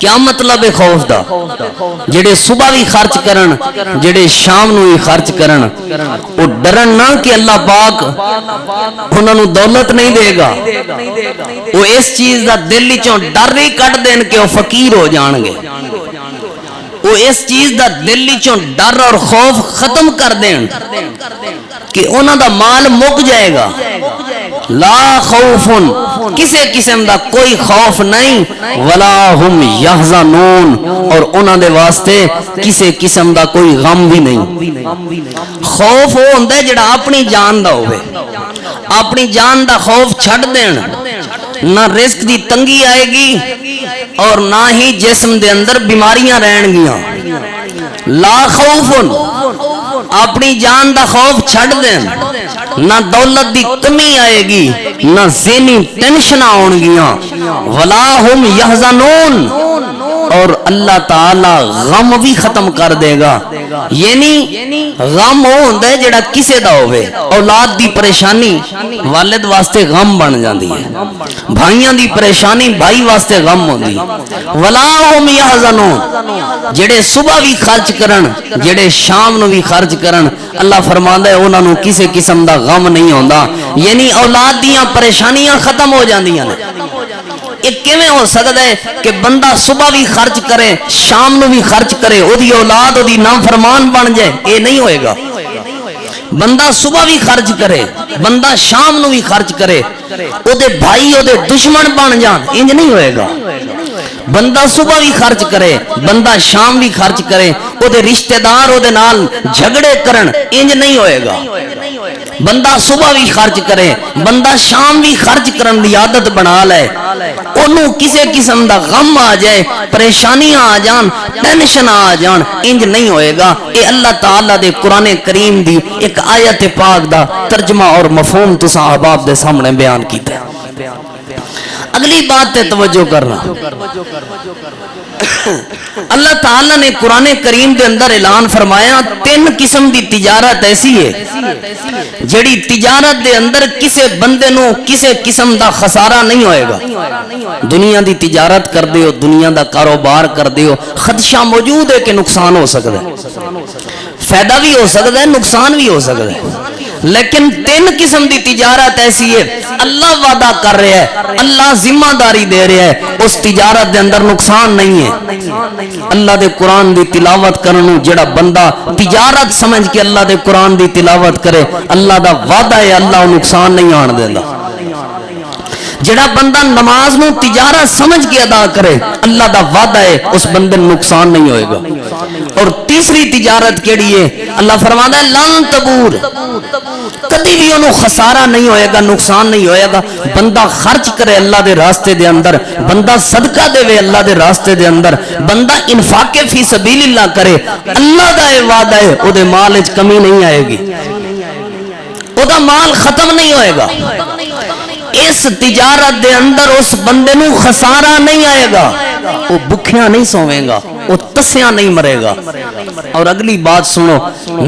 کیا مطلب ہے خوف دا؟ جڑے صبح بھی خرچ کرن جڑے شام نو بھی خرچ کرن وہ ڈرن نہ کہ اللہ پاک انہاں نو دولت نہیں دے گا، وہ اس چیز دا دل وچوں ڈر ہی کٹ دین کہ وہ فقیر ہو جان گے، وہ اس چیز دا دل وچوں ڈر اور خوف ختم کر دین کہ انہاں دا مال مک جائے گا۔ لا خوف، کسی قسم دا کوئی خوف نہیں، ولا ہم یحزنون، اور انہاں دے واسطے کسی قسم دا کوئی غم بھی نہیں۔ خوف وہ ہوندا ہے جڑا اپنی جان دا ہوئے، اپنی جان دا خوف چھڑ دین، نہ رزق دی تنگی آئے گی اور نہ ہی جسم دے اندر بیماریاں رہن گیاں۔ لا خوف، اپنی جان دا خوف چھڑ دین، نہ دولت دی کمی آئے گی نہ ذہنی ٹینشن آن گیاں، ولا ہم یحزنون، اور اللہ تعالی غم بھی ختم کر دے گا۔ یعنی غم وہ ہوندا ہے جڑا کسے دا ہوئے، اولاد دی پریشانی والد واسطے غم بن جاندی ہے، بھائیاں دی پریشانی بھائی واسطے غم ہوندی، ولا ہم یحزنون، جڑے صبح بھی خرچ کرن جڑے شام نو بھی خرچ کرن، اللہ فرماندا ہے انہاں نو کسے قسم دا غم نہیں ہوندا۔ یعنی اولاد دیاں پریشانیاں ختم ہو جاندیاں نے۔ ایک کیویں ہو سکتا ہے کہ بندہ صبح بھی خرچ کرے شام نو بھی خرچ کرے، او دی اولاد او دی نافرمان بن جائے؟ یہ نہیں ہوئے گا۔ بندہ صبح بھی خرچ کرے بندہ شام نو بھی خرچ کرے، او دے بھائی او دے دشمن بن جان، انج نہیں ہوئے گا۔ بندہ صبح بھی خرچ کرے بندہ شام بھی خرچ کرے، او دے رشتہ دار او دے نال جھگڑے کرن، انج نہیں ہوئے گا۔ بندہ صبح بھی خرچ کرے بندہ شام بھی خرچ کرن دی عادت بنا لے، انہوں کسے قسم دا غم آ جائے، پریشانیاں آ جان، ٹینشن آ جان، انج نہیں ہوئے گا۔ اے اللہ تعالیٰ دے قرآن کریم دی ایک آیت پاک دا ترجمہ اور مفہوم تساں احباب دے سامنے بیان کیتا ہے۔ اگلی بات تے توجہ کرنا، اللہ تعالیٰ نے قرآن کریم دے اندر اعلان فرمایا تین قسم دی تجارت ایسی ہے جڑی تجارت دے اندر کسے بندے نو کسے قسم دا خسارہ نہیں ہوئے گا۔ دنیا دی تجارت کر دیو، دنیا دا کاروبار کر دیو، خدشہ موجود ہے کہ نقصان ہو سکتا ہے، فائدہ بھی ہو سکتا ہے نقصان بھی ہو سکتا ہے، لیکن تین قسم دی تجارت ایسی ہے اللہ وعدہ کر رہا ہے، اللہ ذمہ داری دے رہا ہے، اس تجارت دے اندر نقصان نہیں ہے۔ اللہ دے قرآن دی تلاوت کرنو جڑا بندہ تجارت سمجھ کے اللہ دے قرآن دی تلاوت کرے، اللہ دا وعدہ ہے اللہ نقصان نہیں آن دیندا۔ جڑا بندہ نماز نو تجارت سمجھ کے ادا کرے، اللہ دا وعدہ ہے اس بندے نقصان نہیں ہوئے گا۔ اور تیسری تجارت کیڑی ہے؟ اللہ فرماتا ہے لن تبور، کدی بھی انہوں خسارہ نہیں ہوئے گا، نقصان نہیں ہوئے گا۔ بندہ خرچ کرے اللہ دے راستے دے اندر، بندہ صدقہ دے وے اللہ دے راستے دے اندر، بندہ انفاق فی سبیل اللہ کرے، اللہ دا یہ وعدہ ہے او دے مال وچ کمی نہیں آئے گی، او دا مال ختم نہیں ہوئے گا۔ اس تجارت دے اندر اس بندے نو خسارہ نہیں آئے گا، وہ بکھیاں نہیں سویں گا، وہ تسیاں نہیں مرے گا۔ اور اگلی بات سنو،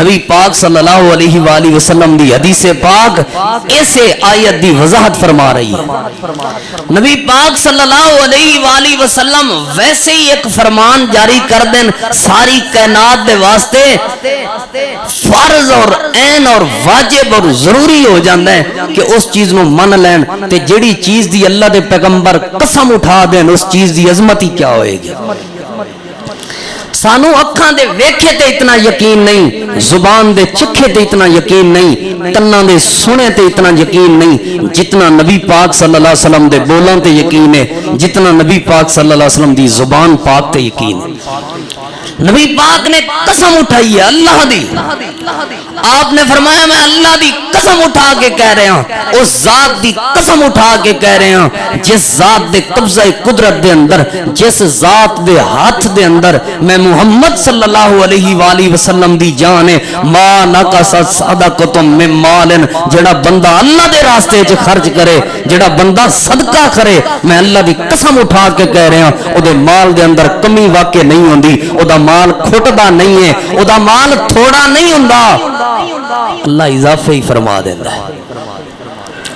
نبی پاک صلی اللہ علیہ وآلہ وسلم دی حدیث پاک ایسے آیت دی وضاحت فرما رہی ہے۔ نبی پاک صلی اللہ علیہ وآلہ وسلم ویسے ہی ایک فرمان جاری کر دیں ساری کائنات دے واسطے، فرض اور عین اور واجب اور ضروری ہو جاندہ ہے کہ اس چیز نو من لین، تے جڑی چیز دی اللہ دے پیغمبر قسم اٹھا دیں اس چیز دی عظمت ہی کیا ہوئے گی۔ سانو اکھاں دے ویکھے تے اتنا یقین نہیں، زبان دے چکھے تے اتنا یقین نہیں، کناں دے سنے تے اتنا یقین نہیں، جتنا نبی پاک صلی اللہ علیہ وسلم دے بولاں تے یقین ہے، جتنا نبی پاک صلی اللہ علیہ وسلم دی زبان پاک تے یقین ہے۔ نبی پاک نے قسم اٹھائی ہے اللہ دی، آپ نے فرمایا میں اللہ دی قسم اٹھا کے کہہ رہے ہیں، اس ذات دی قسم اٹھا کے کہہ رہے ہیں جس ذات دے قبضہ قدرت دے اندر، جس ذات دے ہاتھ دے اندر میں محمد صلی اللہ علیہ وآلہ وسلم دی جان ہے، ما نقص صدقۃ من مال، جڑا بندہ اللہ دے راستے وچ خرچ کرے، جڑا بندہ صدقہ کرے، میں اللہ دی قسم اٹھا کے کہہ رہے ہیں او دے مال دے اندر کمی واقع نہیں ہوندی، او دا مال کھٹدا نہیں ہے، او دا مال تھوڑا نہیں ہوندا، اللہ اضافہ ہی فرما دیتا ہے۔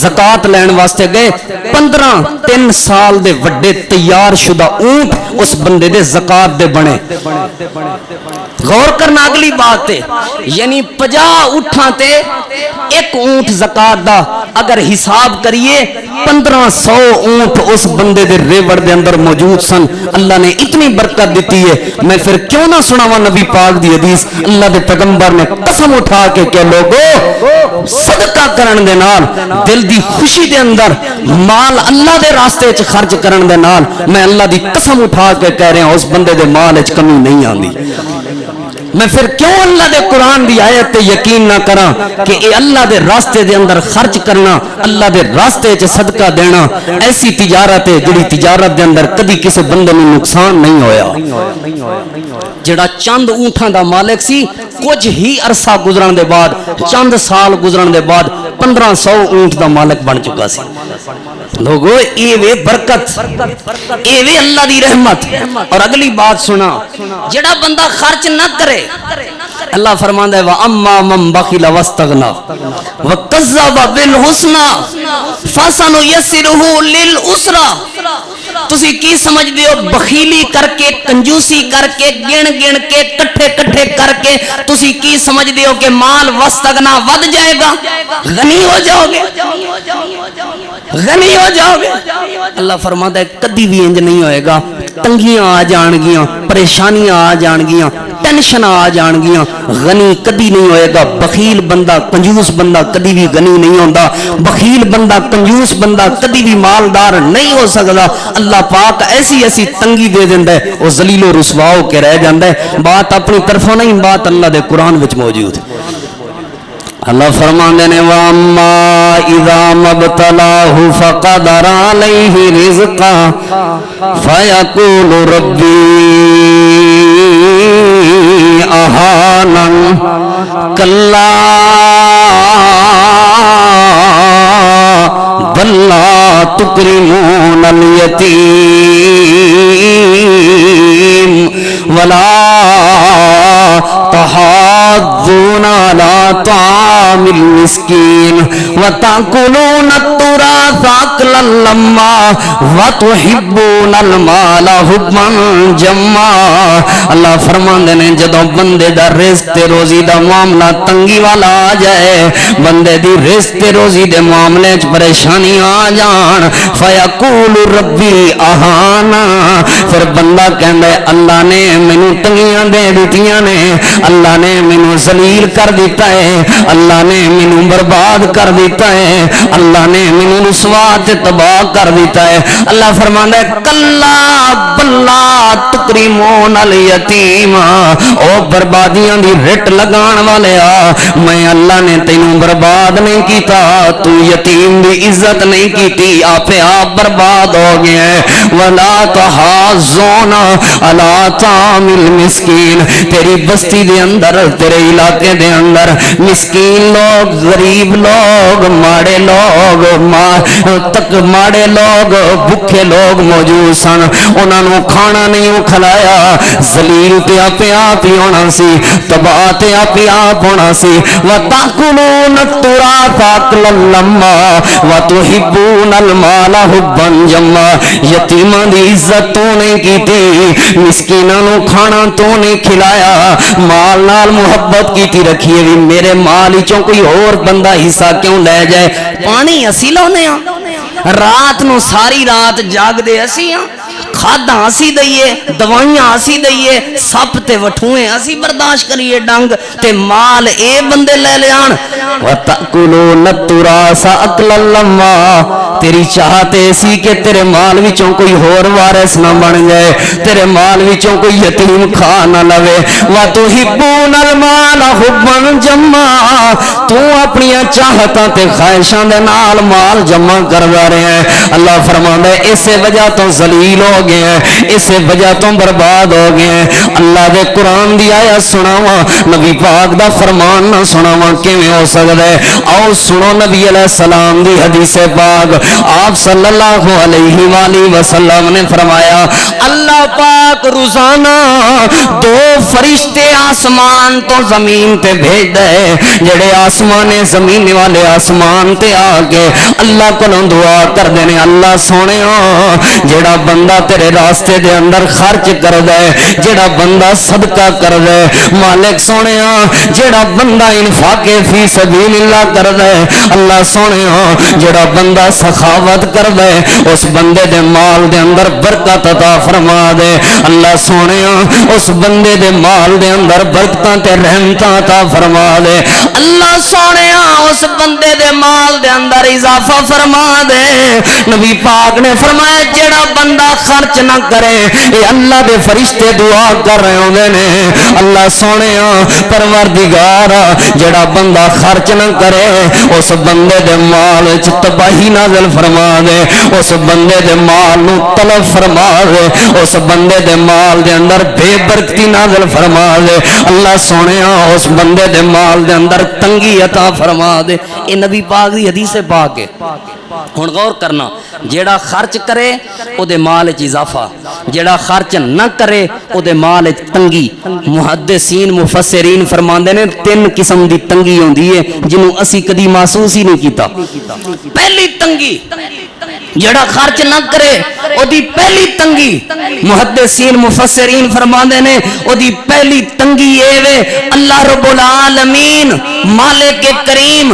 زکات لین واسطے گئے 3 سال دے وڈے تیار شدہ اونٹ اس بندے دے زکات دے بنے. غور کرنا اگلی بات ہے یعنی 50 اٹھاں تے ایک اونٹ زکات دا اگر حساب کریے 1500 اونٹ اس بندے دے ریوڑ دے اندر موجود سن. اللہ نے اتنی برکت دیتی ہے میں پھر کیوں نہ سناواں نبی پاک دی حدیث. اللہ دے پیغمبر نے قسم اٹھا کے کہ لوگو صدقہ کرن دے نال دل دی خوشی دے اندر مال اللہ دے راستے وچ خرچ کرن دے نال میں اللہ دی قسم اٹھا کے کہہ رہا ہوں اس بندے دے مال وچ کمی نہیں آندی. میں پھر کیوں اللہ دے قرآن دی آیت تے یقین نہ کراں کہ اے اللہ دے راستے دے اندر خرچ کرنا اللہ دے راستے وچ صدقہ دینا ایسی تجارت ہے جڑی تجارت دے اندر کدی کسی بندے نوں نقصان نہیں ہویا. جڑا چند اونٹاں دا مالک سی کچھ ہی عرصہ گزرن دے بعد چند سال گزرن دے بعد 1500 اونٹ دا مالک بن چکا سی. لوگو اے وے برکت اے وے اللہ دی رحمت. اور اگلی بات سنا جڑا بندہ خرچ نہ کرے اللہ فرماندا ہے وَأَمَّا مَنْ بَخِلَ وَاسْتَغْنَى وَكَذَّبَ بِالْحُسْنَى فَسَنُيَسِّرُهُ لِلْعُسْرَى. تسی کی سمجھ دیو بخیلی کر کے کنجوسی کر کے گن گن کے کٹھے کٹھے کر کے تسی کی سمجھ دیو کہ مال وستغنا ود جائے گا غنی ہو جاؤ گے غنی ہو جاؤ گے. اللہ فرماتا ہے کدی بھی انج نہیں ہوئے گا. تنگیاں آ جان گیاں پریشانیاں آ جان گیاں ٹینشن آ جان گیاں غنی کدی نہیں ہوئے گا. بخیل بندہ کنجوس بندہ کدی بھی غنی نہیں ہوندا. بخیل بندہ کنجوس بندہ کدی بھی مالدار نہیں ہو سکتا. اللہ پاک ایسی ایسی تنگی دے دیندا ہے وہ ذلیل و رسوا ہو کے رہ جاندا ہے. بات اپنی طرفوں نہیں بات اللہ دے قرآن وچ موجود ہے. اللہ فرماندے نے وَأَمَّا إِذَا مَبْتَلَاهُ فَقَدَرَ عَلَيْهِ رِزْقَهُ فَيَقُولُ رَبِّي أَهَانَنِ كَلَّا بَل لَّا تُكْرِمُونَ الْيَتِيمَ وَلَا تحاضون على طعام المسكين وتأكلون التراث أكلا لما وتحبون المال حبا جما. اللہ فرماندے نے جدوں بندے دا رزق تے روزی دا معاملہ تنگی والا آ جائے بندے دی رزق تے روزی دے معاملے وچ پریشانی آ جان فیقول ربی اہانا پھر بندہ کہندا ہے اللہ نے مینوں تنگیاں دے دتیاں نے اللہ نے مینوں ذلیل کر دیتا ہے اللہ نے مینوں برباد کر دیتا ہے اللہ نے مینوں رسوا تے تباہ کر دیتا ہے. اللہ فرماندا ہے کلا بلا تکریمون الیتیم او بربادیاں دی رٹ لگان والے آ میں اللہ نے تینوں برباد نہیں کیتا تو یتیم دی عزت نہیں کیتی آپ آپ برباد ہو گیا ہے. ولا تحاضون علی طعام المسکین تیری بستی دے اندر تیرے علاقے دے اندر مسکین لوگ غریب لوگ ماڑے لوگ ماڑے لوگ بھوکے لوگ موجود سن انہاں نوں کھانا نہیں کھلایا ذلیل تے اپنے آپ ہی ہونا سی تباہ تے اپنے آپ ہونا سی. وَتَأْكُلُونَ التُّرَاثَ أَكْلًا لَمًّا وَتُحِبُّونَ الْمَالَ حُبًّا جَمًّا یتیماں دی عزت تو نہیں کیتی مسکیناں نوں کھانا تو نہیں کھلایا مال نال محبت کیتی رکھی ہے میرے مال وچوں کوئی اور بندہ حصہ کیوں لے جائے. پانی اسی لانے ہاں رات نو ساری رات جاگ دے اسی ہاں کھادا اسی دئیے دوائیاں اسی دئیے سپ تے وٹھوئیں اسی برداشت کریے ڈنگ تے مال اے بندے لے لیان. وَتَأْكُلُونَ التُّرَاثَ أَكْلًا لَمًّا تیری چاہت ایسی کہ تیرے مال وچوں کوئی اور وارث نہ بن جائے تیرے مال وچوں کوئی یتیم کھا نہ لوے. وَتُحِبُّونَ الْمَالَ حُبًّا جَمًّا تو اپنی چاہتاں تے خواہشاں دے نال مال جمع کردا رہے ہیں. اللہ فرماندا ہے اسی وجہ تو ذلیل ہو گئے ہیں، اسے وجہ تو برباد ہو گئے ہیں۔ اللہ دے قرآن دی آیت سناواں، نبی پاک دا فرمان نہ سناواں کیویں ہو سکدا ہے؟ آؤ سنو نبی علیہ السلام دی حدیث پاک۔ آپ صلی اللہ علیہ وآلہ وسلم نے فرمایا اللہ پاک روزانہ 2 فرشتے آسمان تو زمین تے بھیج دے، جڑے آسمان زمین والے آسمان تے آ کے اللہ کو دعا کر دینے، اللہ سونےو جڑا بندہ تیرے راستے دے اندر خرچ کر دے، جڑا بندہ صدقہ کر دے، مالک سونےو جڑا بندہ انفاق فی سبیل اللہ کر دے، اللہ سونےو جڑا بندہ سخاوت کر دے اس بندے دے مال دے اندر برکت عطا فرما دے، اللہ سونےو اس بندے دے مال دے اندر برکتاں تے رحمتاں عطا فرما دے، اللہ سونےو اس بندے دے مال دے اندر اضافہ فرما دے۔ نبی پاک نے فرمایا جڑا بندہ خرچ نہ کرے اے اللہ دے فرشتے دعا کر رہے ہوندے نے، اللہ سونےو پروردگار جڑا بندہ خرچ نہ کرے اس بندے دے مال وچ تباہی نازل فرما دے، اس بندے دے مال نو تلف فرما دے، اس بندے دے مال دے اندر بے برکتی نازل فرما دے، اللہ سونےو اس بندے دے مال دے اندر تنگی عطا فرما دے۔ اے نبی پاک دی حدیث پاک ہے۔ ہن غور کرنا، جیڑا خرچ کرے او دے مال وچ اضافہ، جیڑا خرچ نہ کرے او دے مال وچ تنگی۔ محدثین مفسرین فرماندے نے 3 قسم دی تنگی ہوندی ہے جنوں اسی کدی محسوس ہی نہیں کیتا۔ پہلی تنگی جڑا خرچ نہ کرے او دی پہلی تنگی، محدثین مفسرین فرماندے نے او دی پہلی تنگی اے وے اللہ رب العالمین مالک کریم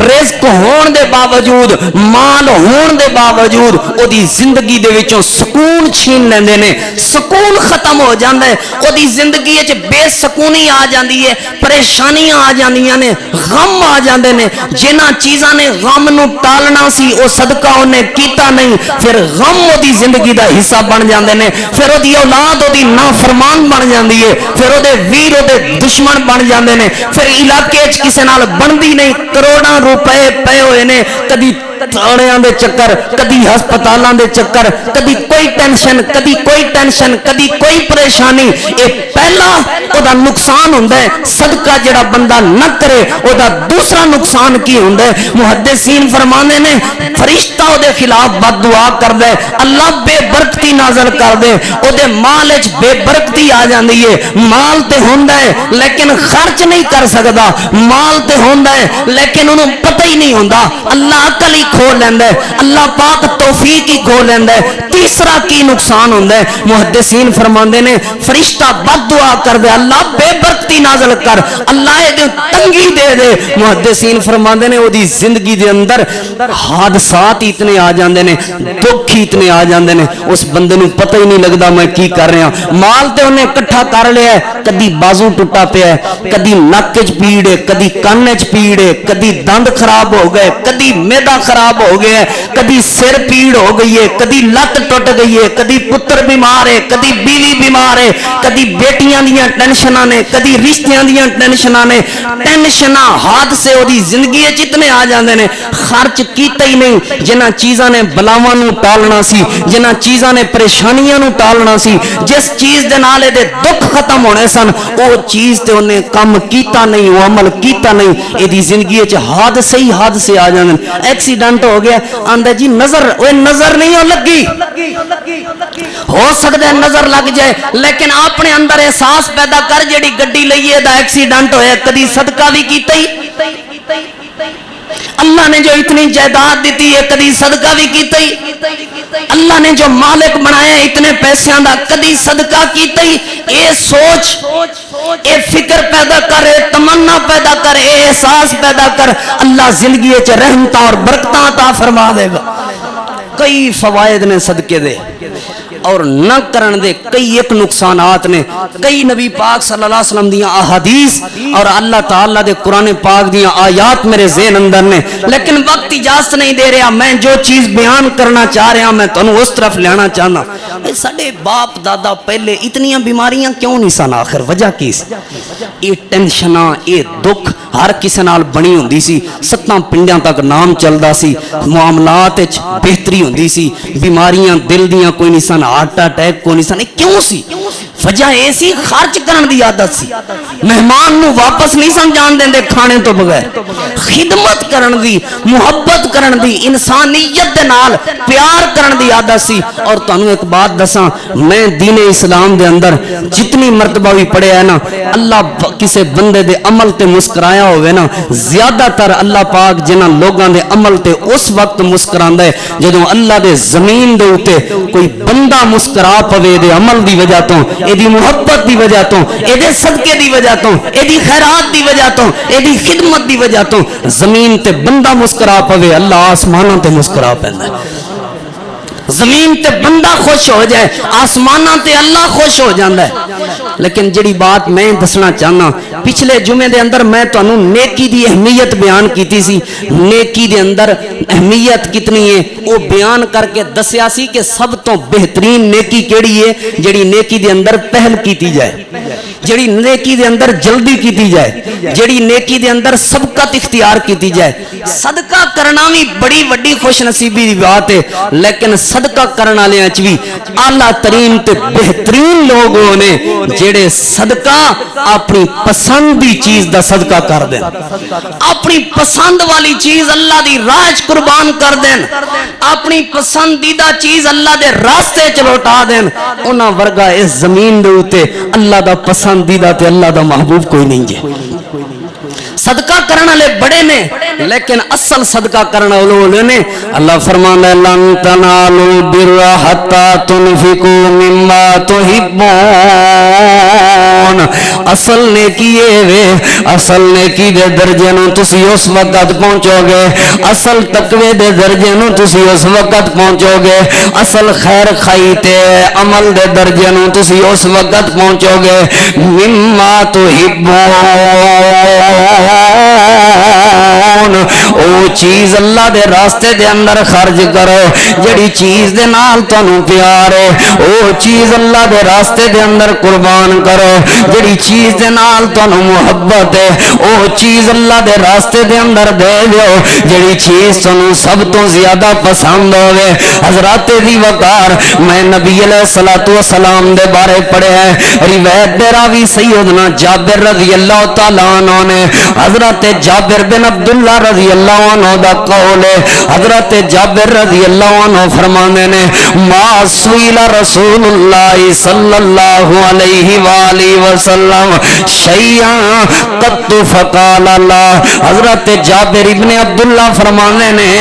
رزق ہون دے باوجود، مال ہون دے باوجود او دی زندگی دے وچوں سکون چھین لیندے نے، سکون ختم ہو جاندا ہے، او دی زندگی وچ بے سکونی آ جاندی ہے، پریشانیاں آ جاندیاں نے، غم آ جاندے نے، جنہاں چیزاں نے غم نو ٹالنا سی او صدقہ اونے کیتا نہیں، پھر غم او دی زندگی دا حصہ بن جاندے نے، پھر او دی اولاد او دی نافرمان بن جاندی ہے، پھر او دے ویر او دے دشمن بن جاندے نے، پھر علاقے وچ کسے نال بندی نہیں، کروڑاں روپے پے ہوئے نے، کدی تھاڑیاں دے چکر، کدی ہسپتالاں دے چکر، کدی کوئی ٹینشن، کدی کوئی ٹینشن، کدی کوئی پریشانی۔ اے پہلا او دا نقصان ہوندا ہے، صدقہ جڑا بندہ نہ کرے او دا دوسرا نقصان کی ہوندا ہے؟ محدثین فرماندے نے فرشتہ او دے خلاف بد دعا کر دے، اللہ بے برکتی نازل کر دے، او دے مال وچ بے برکتی آ جاندی ہے، مال تے ہوندا ہے لیکن خرچ نہیں کر سکدا، مال تے ہوندا ہے لیکن انہوں پتہ ہی نہیں ہوندا، اللہ عقل ہی کھو لیندا ہے، اللہ پاک توفیق ہی کھو لیندا ہے۔ تیسرا کی نقصان ہوندا ہے؟ محدثین فرماندے نے فرشتہ بد دعا کر دے، اللہ بے برکتی نازل کر، اللہ دے تنگی دے دے، محدثین فرماندے نے او دی زندگی دے اندر حادثات اتنے آ جاندے نے، دکھ اتنے آ جاندے نے، اس بندے نوں پتہ ہی نہیں لگدا میں کی کر رہا، مال تے انہیں اکٹھا کر لیا ہے، کدی بازو ٹوٹا پیا ہے، کدی نک وچ پیڑ ہے، کدی کان وچ پیڑ ہے، کدی دند خراب ہو گئے، کدی میدا خراب ہو گیا ہے، کدی سر پیڑ ہو گئی ہے، کدی لت ٹوٹ گئی ہے، کدی پتر بیمار ہے، کدی بیوی بیمار ہے، کدی بیٹیاں دیاں ٹینشناں نے، کدی رشتیاں دیاں ٹینشناں نے، ٹینشناں حادثے او دی زندگی وچ اتنے آ جاندے نے، خرچ کیتا ہی نہیں۔ جنہاں چیزاں نے بلاواں نوں ٹالنا سی، جنہاں چیزاں نے پریشانیاں نوں ٹالنا سی، جس چیز دے نال دے دکھ ختم ہونے سن او چیز تے انہیں کم کیتا نہیں، وہ عمل کیتا نہیں، اے دی زندگی وچ حادثے ہی حادثے آ جاندے۔ ایکسیڈنٹ ہو گیا، آندا جی نظر، اوے نظر نہیں ہو لگی، ہو سکتا ہے نظر لگ جائے لیکن اپنے اندر احساس پیدا کر جیڑی گڈی لئیے دا ایکسیڈنٹ ہویا کدی صدقہ بھی کیتا ہی؟ اللہ نے جو اتنی جائیداد دیتی ہے کدی صدقہ بھی کیتا ہی؟ اللہ نے جو مالک بنایا اتنے پیسیاں دا کدی صدقہ کیتا ہی؟ اے سوچ، اے فکر پیدا کر، اے تمنا پیدا کر، اے احساس پیدا کر، اللہ زندگی وچ رحمتاں اور برکتاں عطا فرما دے گا۔ کئی فوائد نے صدقے دے اور نہ کرن دے کئی ایک نقصانات نے، کئی نبی پاک صلی اللہ علیہ وسلم دیاں احادیث اور اللہ تعالیٰ دے قرآن پاک دیاں آیات میرے ذہن اندر نے، لیکن وقت اجازت نہیں دے رہا، میں جو چیز بیان کرنا چاہ رہا میں تنوں اس طرف لینا چاہنا۔ ساڈے باپ دادا پہلے اتنیاں بیماریاں کیوں نہیں سن؟ آخر وجہ کی سی؟ یہ ٹینشناں، یہ دکھ ہر کسی نال بنی ہوندی سی، 7 پنڈیاں تک نام چلدا سی، معاملات وچ بہتری ہوندی سی، بیماریاں دل دیاں کوئی نہیں سن، ہارٹ اٹیک کوئی نہیں سن. کیوں سی؟ وجہ اے سی خرچ کرن دی عادت سی. مہمان نو واپس نہیں سن جان دیندے کھانے تو بغیر. خدمت کرن دی، محبت کرن دی، انسانیت دے نال پیار کرن دی عادت سی. اور تانوں ایک بات دساں، میں دین اسلام دے اندر جتنی مرتبہ بھی پڑھیا ہے نا، اللہ کسے بندے دے عمل تے مسکرایا ہوئے نا، زیادہ تر اللہ پاک جنہاں لوگاں دے عمل تے اس وقت مسکراندا ہے جدوں اللہ دے زمین دے اوتے کوئی بندہ مسکرا پوے دے عمل دی وجہ تو، اے دی محبت دی وجہ تو، اے دے صدقے دی وجہ تو، اے دی خیرات دی وجہ تو، اے دی خدمت دی وجہ تو زمین تے بندہ مسکرا پوے، اللہ آسماناں تے مسکرا پیندا ہے. زمین تے بندہ خوش ہو جائے، آسماناں تے اللہ خوش ہو جاندا ہے. لیکن جڑی بات میں دسنا چاہنا، پچھلے جمعے دے اندر میں تانوں نیکی دی اہمیت بیان کیتی سی. نیکی دے اندر اہمیت کتنی ہے وہ بیان کر کے دسیا سی کہ سب تو بہترین نیکی کیڑی ہے؟ جڑی نیکی دے اندر پہل کیتی جائے، جڑی نیکی دے اندر جلدی کیتی جائے، جڑی نیکی دے اندر سبقت اختیار کیتی جائے. صدقہ کرنا بھی بڑی وڈی خوش نصیبی دی بات ہے، لیکن صدقہ کرنے والے وچ بھی اعلیٰ ترین تے بہترین لوگ نے جڑے صدقہ اپنی پسند دی چیز دا صدقہ کر دیں، اپنی پسند والی چیز اللہ دی راہ قربان کر دیں، اپنی پسندیدہ چیز اللہ دے راستے چ لوٹا دیں. انہاں ورگا اس زمین دے اوتے اللہ دا پسندیدہ تے اللہ دا محبوب کوئی نہیں جے. صدقہ کرنے والے بڑے نے، لیکن اصل صدقہ کرنے والے نے. اللہ فرماندا ہے لن تنالوا البر حتى تنفقوا مما تحبون. اصل نیکی وے، اصل نیکی دے درجے نو تسی اس وقت پہنچو گے، اصل تقوی دے درجے نو تسی اس وقت پہنچو گے، اصل خیر خائی تے عمل دے درجے نو تسی اس وقت پہنچو گے مما تحبون. او چیز اللہ دے راستے دے اندر خرچ کرو جڑی چیز دے نال تانوں پیار ہے، او چیز اللہ دے راستے دے اندر قربان کرو جڑی چیز دے نال تانوں محبت ہے، او چیز اللہ دے راستے دے اندر دے دیو جڑی چیز تانوں سب تو زیادہ پسند ہوے. حضرات دی وقار میں نبی علیہ الصلوۃ والسلام دے بارے پڑھیا ہے، روایت دے راوی سیدنا جابر رضی اللہ تعالی عنہ نے، حضرت جابر بن عبداللہ رضی اللہ عنہ دا قول ہے. حضرت جابر رضی اللہ عنہ فرمانے نے ما سئل رسول اللہ صلی اللہ علیہ وآلہ وسلم شیئا قط فقال اللہ. حضرت جابر ابن عبداللہ فرمانے نے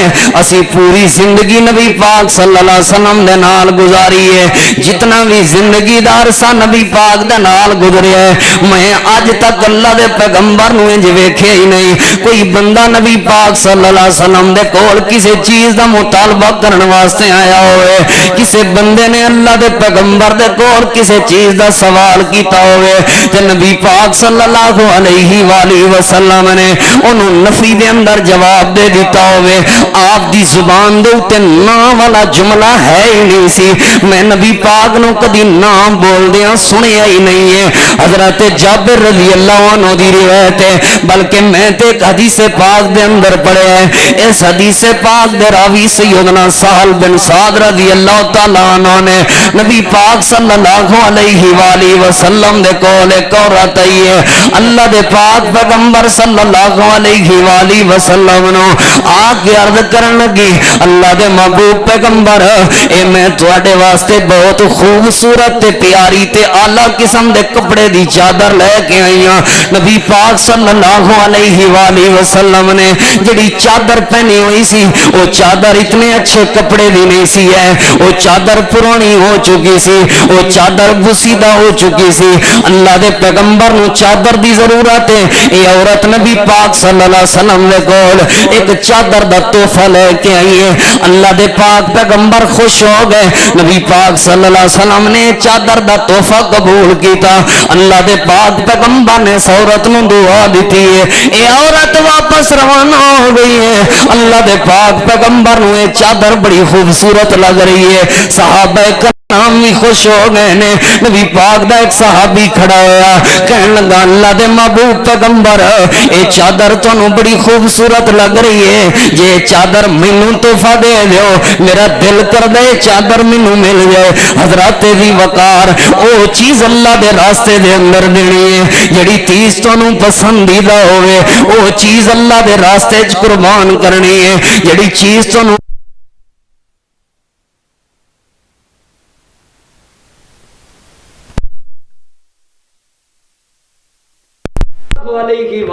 اسی پوری زندگی نبی پاک صلی اللہ علیہ وسلم دے نال گزاری ہے، جتنا بھی زندگی دا عرصہ نبی پاک دے نال گزریا ہے، میں اج تک اللہ دے پیغمبر نو انج ویکھیا ہی نہیں کوئی بندہ نبی پاک صلی اللہ علیہ وسلم دے کول کسی چیز دا مطالبہ کرنے واسطے آیا ہوئے، کسی بندے نے اللہ دے پیغمبر دے کول کسی چیز دا سوال کیتا ہوئے تے نبی پاک صلی اللہ علیہ وآلہ وسلم نے انہوں نفی دے اندر جواب دے دیتا ہوئے. آپ دی زبان دے اوتے نام والا جملہ ہے ہی نہیں سی. میں نبی پاک نو کدی نام بول دیاں سنیا ہی نہیں ہے. حضرت جابر رضی اللہ عنہ دی روایت ہے، بلکہ میں تے ایک حدیث پاک دے اندر پڑھے ہیں. اس حدیث پاک دے راوی سیدنا سہل بن سعد رضی اللہ تعالی عنہ نے نبی پاک صلی اللہ علیہ وآلہ وسلم دے کول ایک عورت آئی ہے، اللہ دے پاک پیغمبر صلی اللہ علیہ وآلہ وسلم نو آ کے عرض کرن لگی اللہ دے محبوب پیغمبر اے میں تواڈے واسطے بہت خوبصورت تے پیاری تے اعلی قسم دے کپڑے دی چادر لے کے آئی ہاں. نبی پاک صلی اللہ علیہ وآلہ وسلم نے جڑی چادر پہنی ہوئی سی وہ چادر اتنے اچھے کپڑے دی نہیں سی ہے، وہ چادر پرانی ہو چکی سی، وہ چادر بسیدہ ہو چکی سی. اللہ دے پیغمبر نو چادر دی ضرورت ہے. یہ عورت نبی پاک صلی اللہ علیہ وسلم دے کول ایک چادر دا تحفہ لے کے آئی ہے. اللہ دے پاک پیغمبر خوش ہو گئے. نبی پاک صلی اللہ علیہ وسلم نے چادر دا تحفہ قبول کیتا. اللہ دے پاک پیغمبر نے اس عورت نو دعا دیتی ہے، اے عورت واپس روانہ ہو گئی ہے. اللہ دے پاک پیغمبر نو یہ چادر بڑی خوبصورت لگ رہی ہے. صحابہ نام بھی خوش ہو گئے نے. نبی پاک دا ایک صحابی کھڑا ہوا کہن لگا اللہ دے محبوب پیغمبر اے چادر تانوں بڑی خوبصورت لگ رہی ہے, جے چادر مینوں تحفہ دے دیو میرا دل کر دے چادر مینوں مل جائے. حضرات دی وقار او چیز اللہ دے راستے دے اندر دینی ہے جڑی چیز تانوں پسندیدہ ہوئے, او چیز اللہ دے راستے وچ قربان کرنی ہے. جڑی چیز تانوں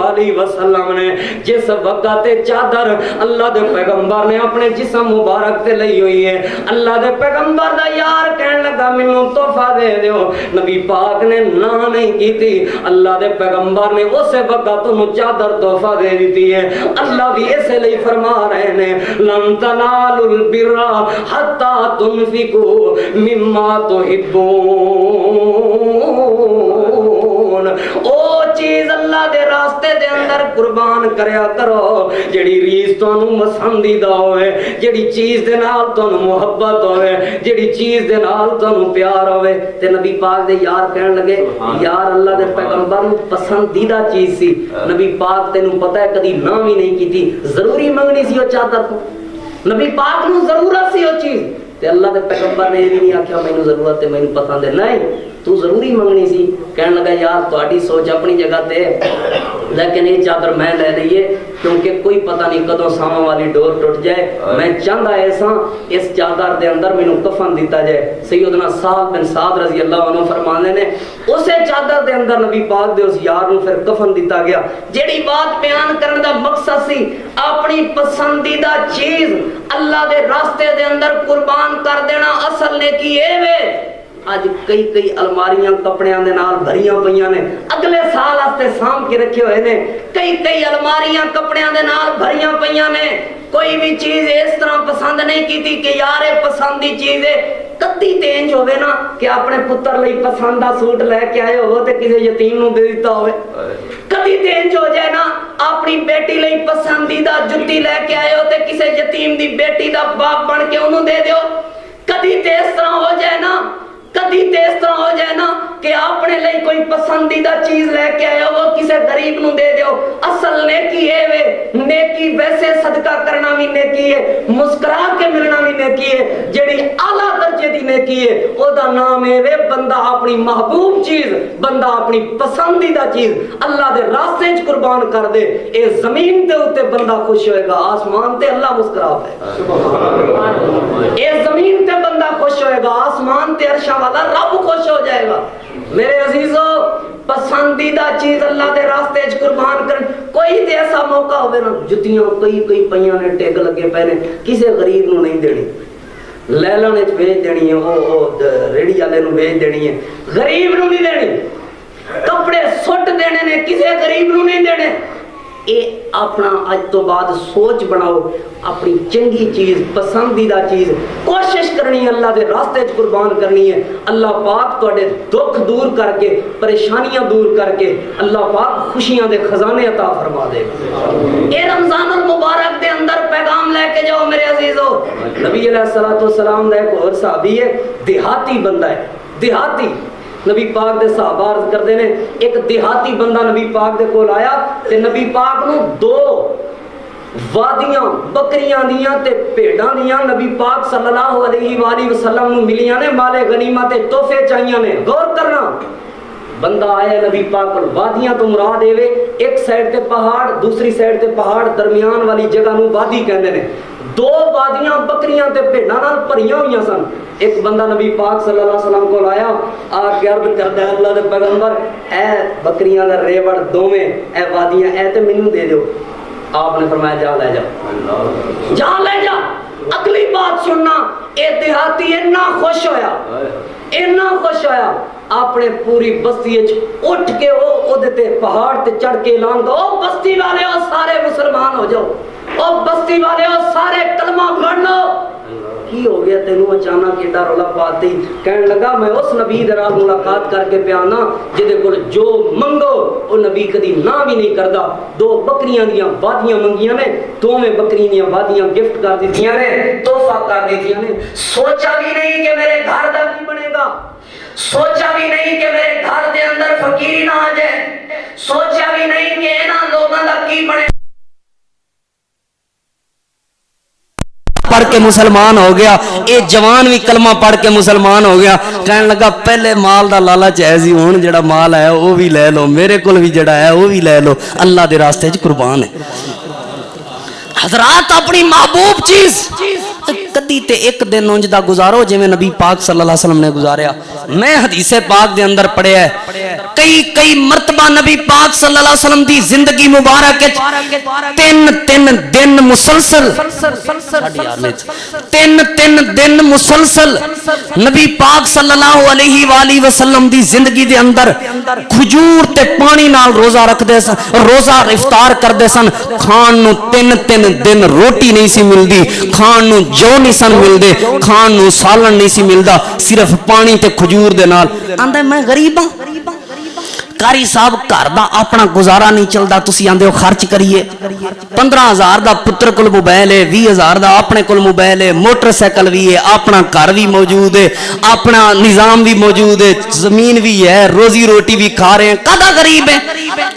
علیہ وسلم نے جس وقت چادر اللہ دے پیغمبر نے اپنے جسم مبارک تے لئی ہوئی ہے, اللہ دے پیغمبر دا یار کہن لگا مینوں تحفہ دے دیو. نبی پاک نے نہ نہیں کیتی, اللہ دے پیغمبر نے اسے وقت انہوں چادر تحفہ دے دیتی ہے. اللہ بھی اسے لئی فرما رہے ہیں لن تنالوا البر حتی تنفقوا مما تحبون. او چیز اللہ دے راستے دے اندر قربان کریا کرو جڑی ریز تانوں پسندیدہ ہوئے, جڑی چیز دے نال تانوں محبت ہوئے, جڑی چیز دے نال تانوں پیار ہوئے. تے نبی پاک دے یار کہن لگے یار اللہ دے پیغمبر نوں پسندیدہ چیز سی, نبی پاک تینوں پتہ ہے کدی نہ بھی نہیں کیتی, ضروری منگنی سی او چادر تو, نبی پاک نوں ضرورت سی او چیز تے اللہ دے پیغمبر نے یہ نہیں آکھیا مینوں ضرورت ہے مینوں پسند ہے, نہیں تو ضروری منگنی سی. کہنے لگا یار تہاڈی سوچ اپنی جگہ تے, لیکن یہ چادر میں لے لئیے کیونکہ کوئی پتہ نہیں کدوں ساواں والی ڈور ٹوٹ جائے. میں چاہتا ایسا اس چادر دے اندر مینوں کفن دیتا جائے. سیدنا سعد بن سعد رضی اللہ عنہ فرمانے نے اسے چادر دے اندر نبی پاک دے اس یار نوں پھر کفن دیتا گیا. جیڑی بات بیان کرن دا مقصد سی اپنی پسندیدہ چیز اللہ دے راستے دے اندر قربان کر دینا اصل نیکی اے وے. آج کئی الماریاں کپڑیاں دے نال بھریاں پئیاں نے, اگلے سال واسطے سام کے رکھے ہوئے نے. کئی الماریاں کپڑیاں دے نال بھریاں پئیاں نے. کوئی بھی چیز اس طرح پسند نہیں کیتی کہ یار پسند دی چیز ہے. کدی تینج ہوئے نا کہ اپنے پتر لئی پسندہ سوٹ لے کے آئے ہو تے کسی یتیم نوں دے دیتا ہوئے. کدی تینج ہو جائے نا اپنی بیٹی لئی پسندیدہ جُتی لے کے آئے ہو تے کسی یتیم دی بیٹی دا باپ بن کے انہوں دے دیو. کدی تے اس طرح ہو جائے نا, کدی تے اس طرح ہو جائے نا کہ اپنے لئی کوئی پسندیدہ چیز لے کے آئے ہو وہ کسی غریب نوں دے دیو. اصل نیکی ہے وے, نیکی ویسے صدقہ کرنا بھی نیکی ہے, مسکرا کے ملنا بھی نیکی ہے. جڑی اعلیٰ درجے دی نیکی ہے او دا نام ہے وے بندہ اپنی محبوب چیز, بندہ اپنی پسندیدہ چیز اللہ دے راستے وچ قربان کر دے. اے زمین تے اوتے بندہ خوش ہوئے گا, آسمان تے اللہ مسکرا ہے. اے زمین تے بندہ خوش ہوئے گا, آسمان تے عرش والا رب خوش ہو جائے گا. میرے عزیزو پسندیدہ چیز اللہ دے راستے وچ قربان کرن. کوئی تے ایسا موقع ہوے نا جتیاں کئی پئیاں نے ٹیگ لگے پے نے, کسے غریب نوں نہیں دینی, لیلن وچ بھیج دینی ہے, او ریڑی والے نوں بھیج دینی ہے, غریب نوں نہیں دینی. کپڑے سٹ دینے نے, کسے غریب نوں نہیں دینے. اے اپنا اج تو بعد سوچ بناؤ, اپنی چنگی چیز پسندیدہ چیز کوشش کرنی ہے اللہ دے راستے وچ قربان کرنی ہے. اللہ پاک تواڈے دکھ دور کر کے, پریشانیاں دور کر کے اللہ پاک خوشیاں دے خزانے عطا فرما دے گا. اے رمضان المبارک دے اندر پیغام لے کے جاؤ میرے عزیزو. نبی علیہ الصلوۃ والسلام دا ایک اور صحابی ہے, دیہاتی بندہ ہے, دیہاتی. نبی پاک دے صحابہ عرض کردے نے ایک دیہاتی بندہ نبی پاک دے کول آیا تے نبی پاک نو 2 وادیاں بکریاں دیاں تے بھیڑاں دیاں نبی پاک صلی اللہ علیہ وآلہ وسلم نو ملیاں نے, مال غنیمت تے تحفے چاہیاں نے. غور کرنا, بندہ آیا نبی پاک کو, وادیاں تو مراد اے وے ایک سائیڈ تے پہاڑ دوسری سائیڈ تے پہاڑ, درمیان والی جگہ نو وادی کہندے نے. 2 وادیاں بکریاں تے بھیڑاں نال بھریاں ہوئیاں سن. ایک بندہ نبی پاک صلی اللہ علیہ وسلم کو آیا, آ کے عرض کردا ہے اللہ دے پیغمبر اے بکریاں دا ریوڑ دوویں اے وادیاں اے تے مینوں دے دیو. آپ نے فرمایا جا لے جا, جا لے جا. اگلی بات سننا, اے دیہاتی اتنا خوش ہویا, اتنا خوش ہویا, اپنے پوری بستی اٹھ کے او تے پہاڑ تے چڑھ کے اعلان کر, او بستی والے او سارے مسلمان ہو جاؤ, او بستی والے او سارے کلمہ پڑھ لو. کی ہو گیا تینوں اچانک ایڈا رولا پاتی؟ کہنے لگا میں اس نبی دے نال ملاقات کر کے پیانا جدے کول جو منگو او نبی کدی نہ بھی نہیں کردا. 2 بکریاں دیاں وادیاں منگیاں نے, 2 بکریاں دیاں وادیاں گفٹ کر دتیاں نے, تحفہ کر دتیاں نے. سوچا بھی نہیں کہ میرے گھر دا کی بنے ہوئے گا. سوچا بھی نہیں کہ میرے گھر دے اندر فقیری نہ آ جائے, سوچا بھی نہیں کہ انہاں لوگاں دا کی بنے. پڑھ کے مسلمان ہو گیا, اے جوان بھی کلمہ پڑھ کے مسلمان ہو گیا. کہنے لگا پہلے مال دا لالچ ہے سی, ہن جڑا مال ہے وہ بھی لے لو, میرے کول بھی جڑا ہے وہ بھی لے لو, اللہ دے راستے وچ قربان ہے. حضرات اپنی محبوب چیز کدی تے ایک دن اونج دا گزارو جویں نبی پاک صلی اللہ علیہ وسلم نے گزاریا. میں حدیث پاک دے اندر پڑھیا ہے کئی مرتبہ نبی پاک صلی اللہ علیہ وسلم دی زندگی مبارک تین دن مسلسل نبی پاک صلی اللہ علیہ وآلہ وسلم دی زندگی دے اندر کھجور تے پانی نال روزہ رکھ دے سن, روزہ افطار کر دے سن. کھان نو تین دن روٹی نہیں سی ملدی, کھان نو جو نہیں سن ملدے, کھان نو سالن نہیں سی ملدا, صرف پانی تے کھجور دے نال. آندا میں غریب ہاں, کاری صاحب گھر دا اپنا گزارا نہیں چلدا, تسی آندے ہو خرچ کریے. 15,000 دا پتر کول موبائل ہے, 20,000 دا اپنے کول موبائل ہے, موٹر سائیکل بھی ہے, اپنا گھر بھی موجود ہے, اپنا نظام بھی موجود ہے, زمین بھی ہے, روزی روٹی بھی کھا رہے ہیں. کدا غریب ہے؟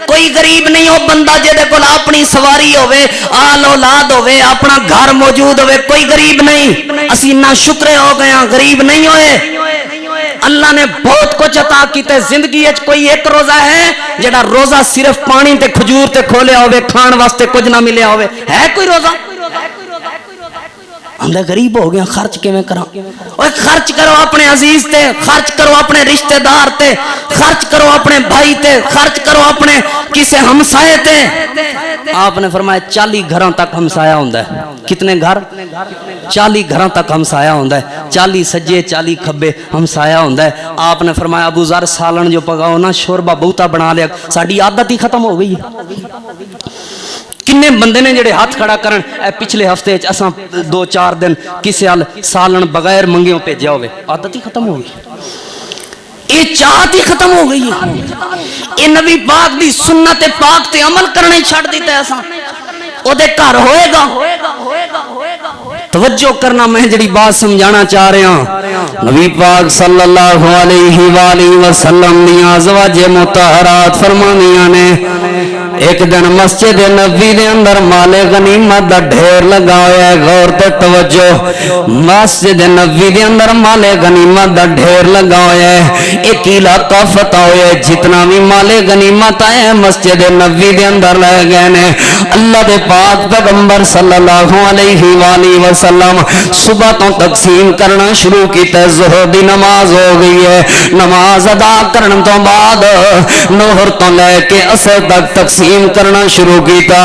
کوئی غریب نہیں ہو بندہ جے دے کول اپنی سواری ہوے, آل اولاد ہوے, اپنا گھر موجود ہوے, کوئی غریب نہیں. اسی نا شکر ہو گئے ہاں, غریب نہیں ہوئے. اللہ نے بہت کچھ عطا کیتا ہے. زندگی وچ کوئی ایک روزہ ہے جڑا روزہ صرف پانی تے کھجور تے کھولیا ہوئے, کھان واسطے کچھ نہ ملیا ہوئے؟ ہے کوئی روزہ؟ ہم غریب ہو گیا, خرچ کیویں کراں؟ اوے خرچ کرو اپنے عزیز تے, خرچ کرو اپنے رشتہ دار تے, خرچ کرو اپنے بھائی تے, خرچ کرو اپنے کسے ہمسائے تے. آپ نے فرمایا 40 گھراں تک ہمسایا ہوندا ہے. کتنے گھر؟ 40 گھراں تک ہمسایا ہوندا ہے. 40 سجے 40 کھبے ہمسایا ہوندا ہے. آپ نے فرمایا ابو ذر سالن جو پکاؤ نا شوربا بہتا بنا لیا, ساڈی عادت ہی ختم ہو گئی ہے. کنے بندے نے جڑے ہاتھ کھڑا کرن پچھلے ہفتے اساں 2-4 دن کسے ال سالن بغیر منگیوں بھیجیا ہوئے, عادت ہی ختم ہو گئی, یہ چاہت ہی ختم ہو گئی ہے. یہ نبی پاک دی سنت پاک تے عمل کرنے چھڑ دیتا ہے. اساں او دے گھر ہوئے گا. توجہ کرنا, میں جڑی بات سمجھانا چاہ رہا ہوں, نبی پاک صلی اللہ علیہ وآلہ وسلم دی ازواج مطہرات فرمانیاں نے ایک دن مسجد نبوی دے اندر مال غنیمت دا ڈھیر لگا ہوا ہے. غور تے توجہ, مسجد نبوی دے اندر مال غنیمت دا ڈھیر لگا ہوا ہے. ایک علاقہ فتح ہوا ہے, جتنا بھی مال غنیمت آئے مسجد نبوی دے اندر لے گئے نے. اللہ دے پاک پیغمبر صلی اللہ علیہ وآلہ وسلم صبح تو تقسیم کرنا شروع کیتا. ظہر دی نماز ہو گئی ہے, نماز ادا کرن تو بعد نہر تو لے کے عصر تک تقسیم کرنا شروع کیتا.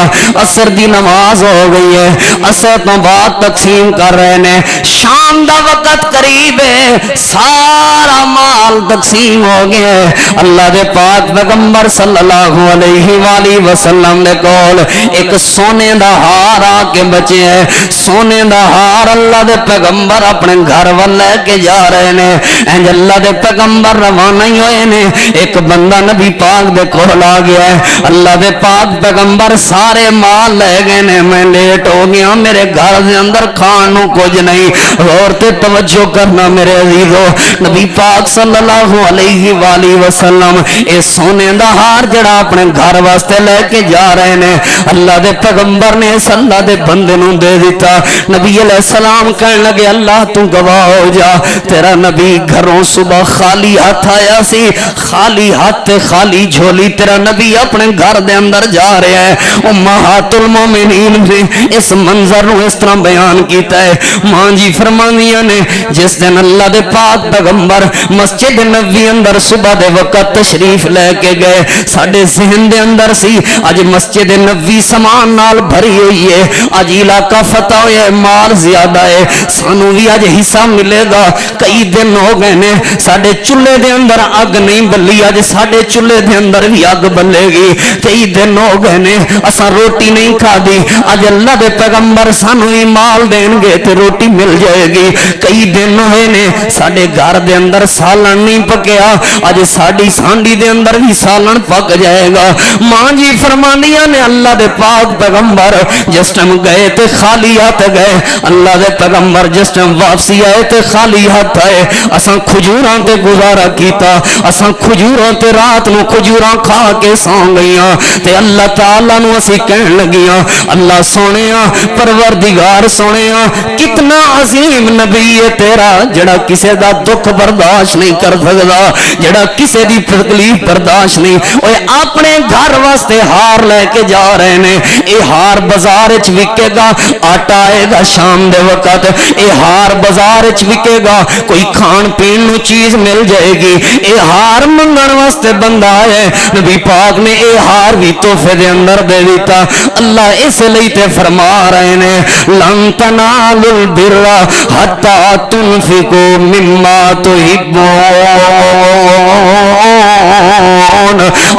عصر دی نماز ہو گئی ہے, عصر تو بعد تقسیم کر رہے نے. شام دا وقت قریب ہے, سارا مال تقسیم ہو گیا ہے. اللہ دے پاک پیغمبر صلی اللہ علیہ وآلہ وسلم دے کول ایک سونے دا ہار آ کے بچے ہے. سونے دا ہار اللہ دے پیغمبر اپنے گھر وال لے کے جا رہے نے. انج اللہ دے پیغمبر روانہ ہی ہوئے نے, ایک بندہ نبی پاک دے کول آ گیا ہے. اللہ دے پاک پیغمبر سارے مال لے گئے نے, میں لیٹ ہو گیا, میرے گھر دے اندر کھان نو کچھ نہیں. غور تے توجہ کرنا میرے عزیزو, نبی پاک صلی اللہ علیہ وآلہ وسلم اے سونے دا ہار جڑا اپنے گھر واسطے لے کے جا رہے نے, اللہ دے پیغمبر نے اس اللہ دے بندے نو دے دیتا. نبی علیہ السلام کہنے لگے اللہ تو گواہ ہو جا, تیرا نبی گھروں صبح خالی ہاتھ آیا سی, خالی ہاتھ خالی جھولی تیرا نبی اپنے گھر دے اندر جا رہا ہے. امہات المومنین نے اس منظر نو اس طرح بیان کیتا ہے. ماں جی فرمانیاں نے جس دن اللہ دے پاک پیغمبر مسجد نبوی اندر صبح دے وقت تشریف لے کے گئے, ساڈے ذہن دے اندر سی اج مسجد نبوی سامان نال بھری ہوئی ہے, اج علاقہ فتح ہویا ہے, مال زیادہ ہے, سانو بھی اج حصہ ملے گا. کئی دن ہو گئے نے ساڈے چولہے دے اندر اگ نہیں بلی, اج ساڈے چولہے دے اندر بھی اگ بلے گی. کئی دن ہو گئے نے اساں روٹی نہیں کھادی اج اللہ دے پیغمبر سانو ہی مال دین گے تے روٹی مل جائے گی کئی دن ہوئے نے ساڈے گھر دے اندر سالن نہیں پکیا اج ساڈی سانڈی دے اندر بھی سالن پک جائے گا ماں جی فرمانیاں نے اللہ دے پاک پیغمبر جس ٹائم گئے تے خالی ہاتھ گئے اللہ دے پیغمبر جس ٹائم واپسی آئے تے خالی ہاتھ آئے اساں کھجوراں تے گزارا کیتا اساں کھجوراں تے رات نو کھجوراں کھا کے سو گئیاں تے اللہ تعالی نو اسی کہن لگیاں اللہ سونےاں پروردگار سونےاں کتنا عظیم نبی ہے تیرا جڑا کسے دا دکھ برداشت نہیں کر سکدا جڑا کسے دی تکلیف برداشت نہیں اوے اپنے گھر واسطے ہار لے کے جا رہے نے اے ہار بازار وچ وکے گا آٹا آئے گا شام دے وقت اے ہار بازار وچ وکے گا کوئی کھان پین نو چیز مل جائے گی اے ہار منگن واسطے بندہ ہے نبی پاک نے اے ہار بھی تحفے دے اندر دے دیتا اللہ اس لیے تے فرما رہے نے لن تنالوا البر حتى تنفقوا مما تحبون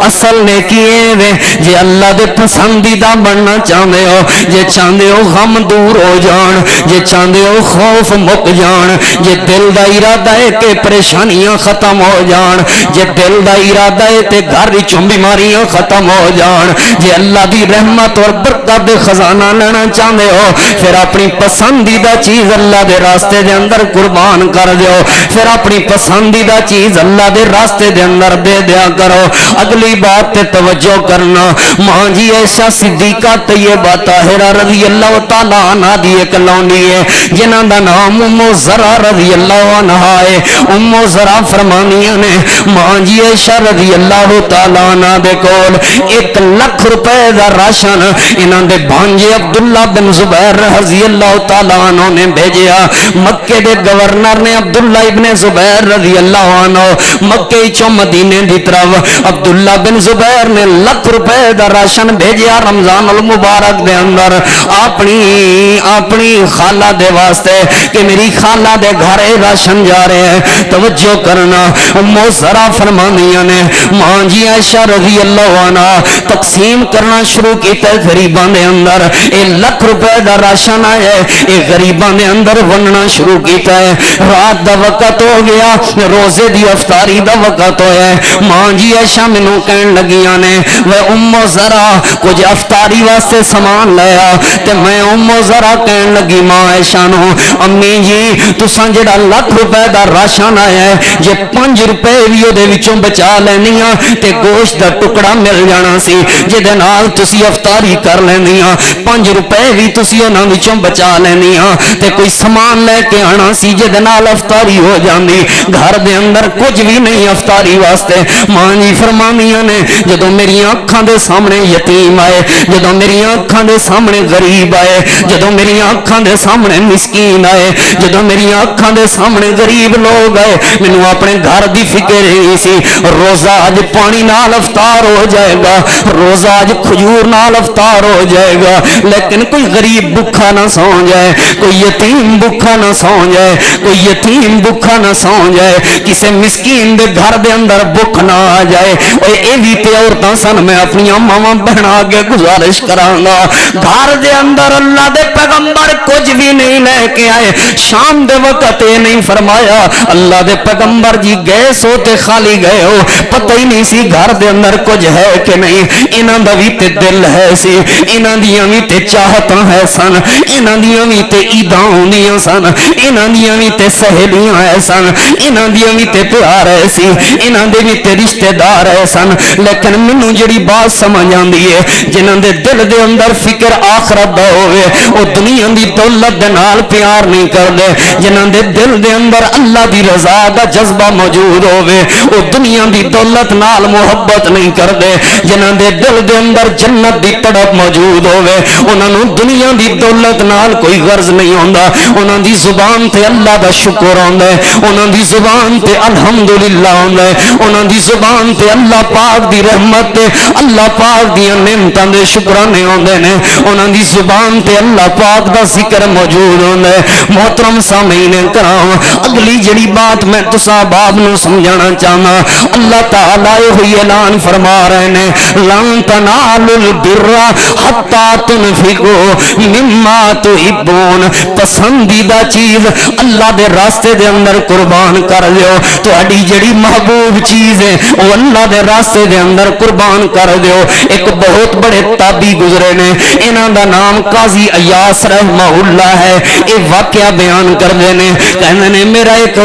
اصل نے کیے وے جے اللہ دے پسندیدہ بننا چاہتے ہو جے چاہتے ہو غم دور ہو جان جے چاہتے ہو خوف مک جان جے دل دا ارادہ ہے کہ پریشانیاں ختم ہو جان جے دل دا ارادہ ہے تے گھر وچوں بیماریاں ختم ہو جان جے اللہ دی رحمت اور برکت دے خزانہ لینا چاہتے ہو پھر اپنی پسندیدہ چیز اللہ دے راستے دے اندر قربان کر دیو پھر اپنی پسندیدہ چیز اللہ دے راستے دے اندر دے دیا کرو اگلی بات تے توجہ کرنا ماں جی عائشہ صدیقہ طیبہ طاہرہ رضی اللہ تعالی عنہ دی ایک لونڈی ہے جنہاں دا نام ام زرع رضی اللہ عنہا ہے ام زرع فرمانیاں نے ماں جی عائشہ رضی اللہ تعالی عنہ دے کول 1 لاکھ روپے دا راشن انہاں دے بھانجے عبداللہ بن زبیر رضی اللہ تعالی عنہ نے بھیجیا مکے دے گورنر نے عبداللہ ابن زبیر رضی اللہ عنہ مکے چوں مدینے دی طرف عبداللہ بن زبیر نے 1 لاکھ روپے دا راشن بھیجیا رمضان المبارک دے اندر اپنی خالہ دے واسطے کہ میری خالہ دے گھر راشن جا رہے ہیں توجہ کرنا ام زرع فرمانیاں نے ماں جی عائشہ رضی اللہ عنہ تقسیم کرنا شروع کیتا غریباں دے اندر 1 لاکھ روپے دا راشن آیا ہے اے غریباں دے اندر وننا شروع کیتا ہے رات دا وقت ہو گیا روزے دی افطاری دا وقت ہویا ہے ماں جی عائشہ مینوں کہن لگیاں نے وہ ام زرع کچھ افطاری واسطے سامان لیا تے میں ام زرع کہن لگی ماں عائشہ نو امی جی تساں جڑا 1 لاکھ روپے دا راشن آیا ہے جے 5 روپے وی اودے وچوں بچا لینیاں تے گوشت دا ٹکڑا مل جانا سی جے دے نال تسی افطاری کر لینیاں 5 روپے وی تسی انہاں وچوں بچا لینیاں تے کوئی سامان لے کے آنا سی جے دے نال افطاری ہو جاندی گھر دے اندر کچھ بھی نہیں افطاری واسطے ماں جی فرمانیاں نے جدوں میری اکھاں دے سامنے یتیم آئے جدوں میری اکھاں دے سامنے غریب آئے جدوں میری اکھاں دے سامنے مسکین آئے جدوں میری اکھاں دے سامنے غریب لوگ آئے مینوں اپنے گھر دی فکر ہی سی روزہ اج پانی نال افطار ہو جائے گا روزہ اج کھجور نال افطار ہو جائے گا لیکن کوئی غریب بھوکا نہ سو جائے کوئی یتیم بھوکا نہ سو جائے کوئی یتیم بھوکا نہ سو جائے کسے مسکین دے گھر دے اندر بھوک نہ آ جائے اوے اے وی تے عورتاں سن میں اپنی ماواں بہناں اگے گزارش کراں گا گھر دے اندر اللہ دے پیغمبر کچھ بھی نہیں لے کے آئے شام دے وقت اے نہیں فرمایا اللہ دے پیغمبر جی گئے سو تے خالی گئے ہو پتہ ہی نہیں سی گھر دے اندر کچھ ہے کہ نہیں انہاں دا وی تے دل ہے سی انہاں دیاں وی تے چاہتاں ہے سن انہاں دیاں وی تے عیداں ہوندیاں سن انہاں دیاں وی تے سہیلیاں ہے سن انہاں دیاں وی تے پیار ہے سی انہاں دے وی تے رشتہ دار ہے سن لیکن مینوں جڑی بات سمجھ آندی ہے جنہاں دے دل دے اندر فکر آخرت دا ہوے او دنیا دی دولت دے نال پیار نہیں کردے جنہاں دے دل دے اندر اللہ دی رضا دا جذبہ موجود ہوے او دنیا دی دولت نال محبت نہیں کردے جنہاں دے دل دے اندر جنت دی تڑپ موجود ہوے انہاں نوں دنیا دی دولت نال کوئی غرض نہیں ہوندا انہاں دی زبان تے اللہ دا شکر ہوندا ہے انہاں دی زبان تے الحمدللہ ہوندا ہے انہاں دی زبان تے اللہ پاک دی رحمت تے اللہ پاک دی نعمتاں دے شکرانے ہوندے نے انہاں دی زبان تے اللہ پاک دا ذکر موجود ہوندا ہے محترم سامعین کرام اگلی جڑی بات میں تساں باب نو سمجھانا چاہنا اللہ تعالی ہوئی اعلان فرما رہے نے لن تنالوا البر حتی تنفقوا مما تحبون پسندیدہ چیز اللہ دے راستے دے اندر قربان کر دیو تہاڈی جڑی محبوب چیز ہے وہ اللہ دے راستے دے اندر قربان کر دیو ایک بہت بڑے تابعی گزرے نے انہاں دا نام قاضی ایاس رحمہ اللہ ہے اے واقعہ بیان کردے نے کہندے نے میرا ایک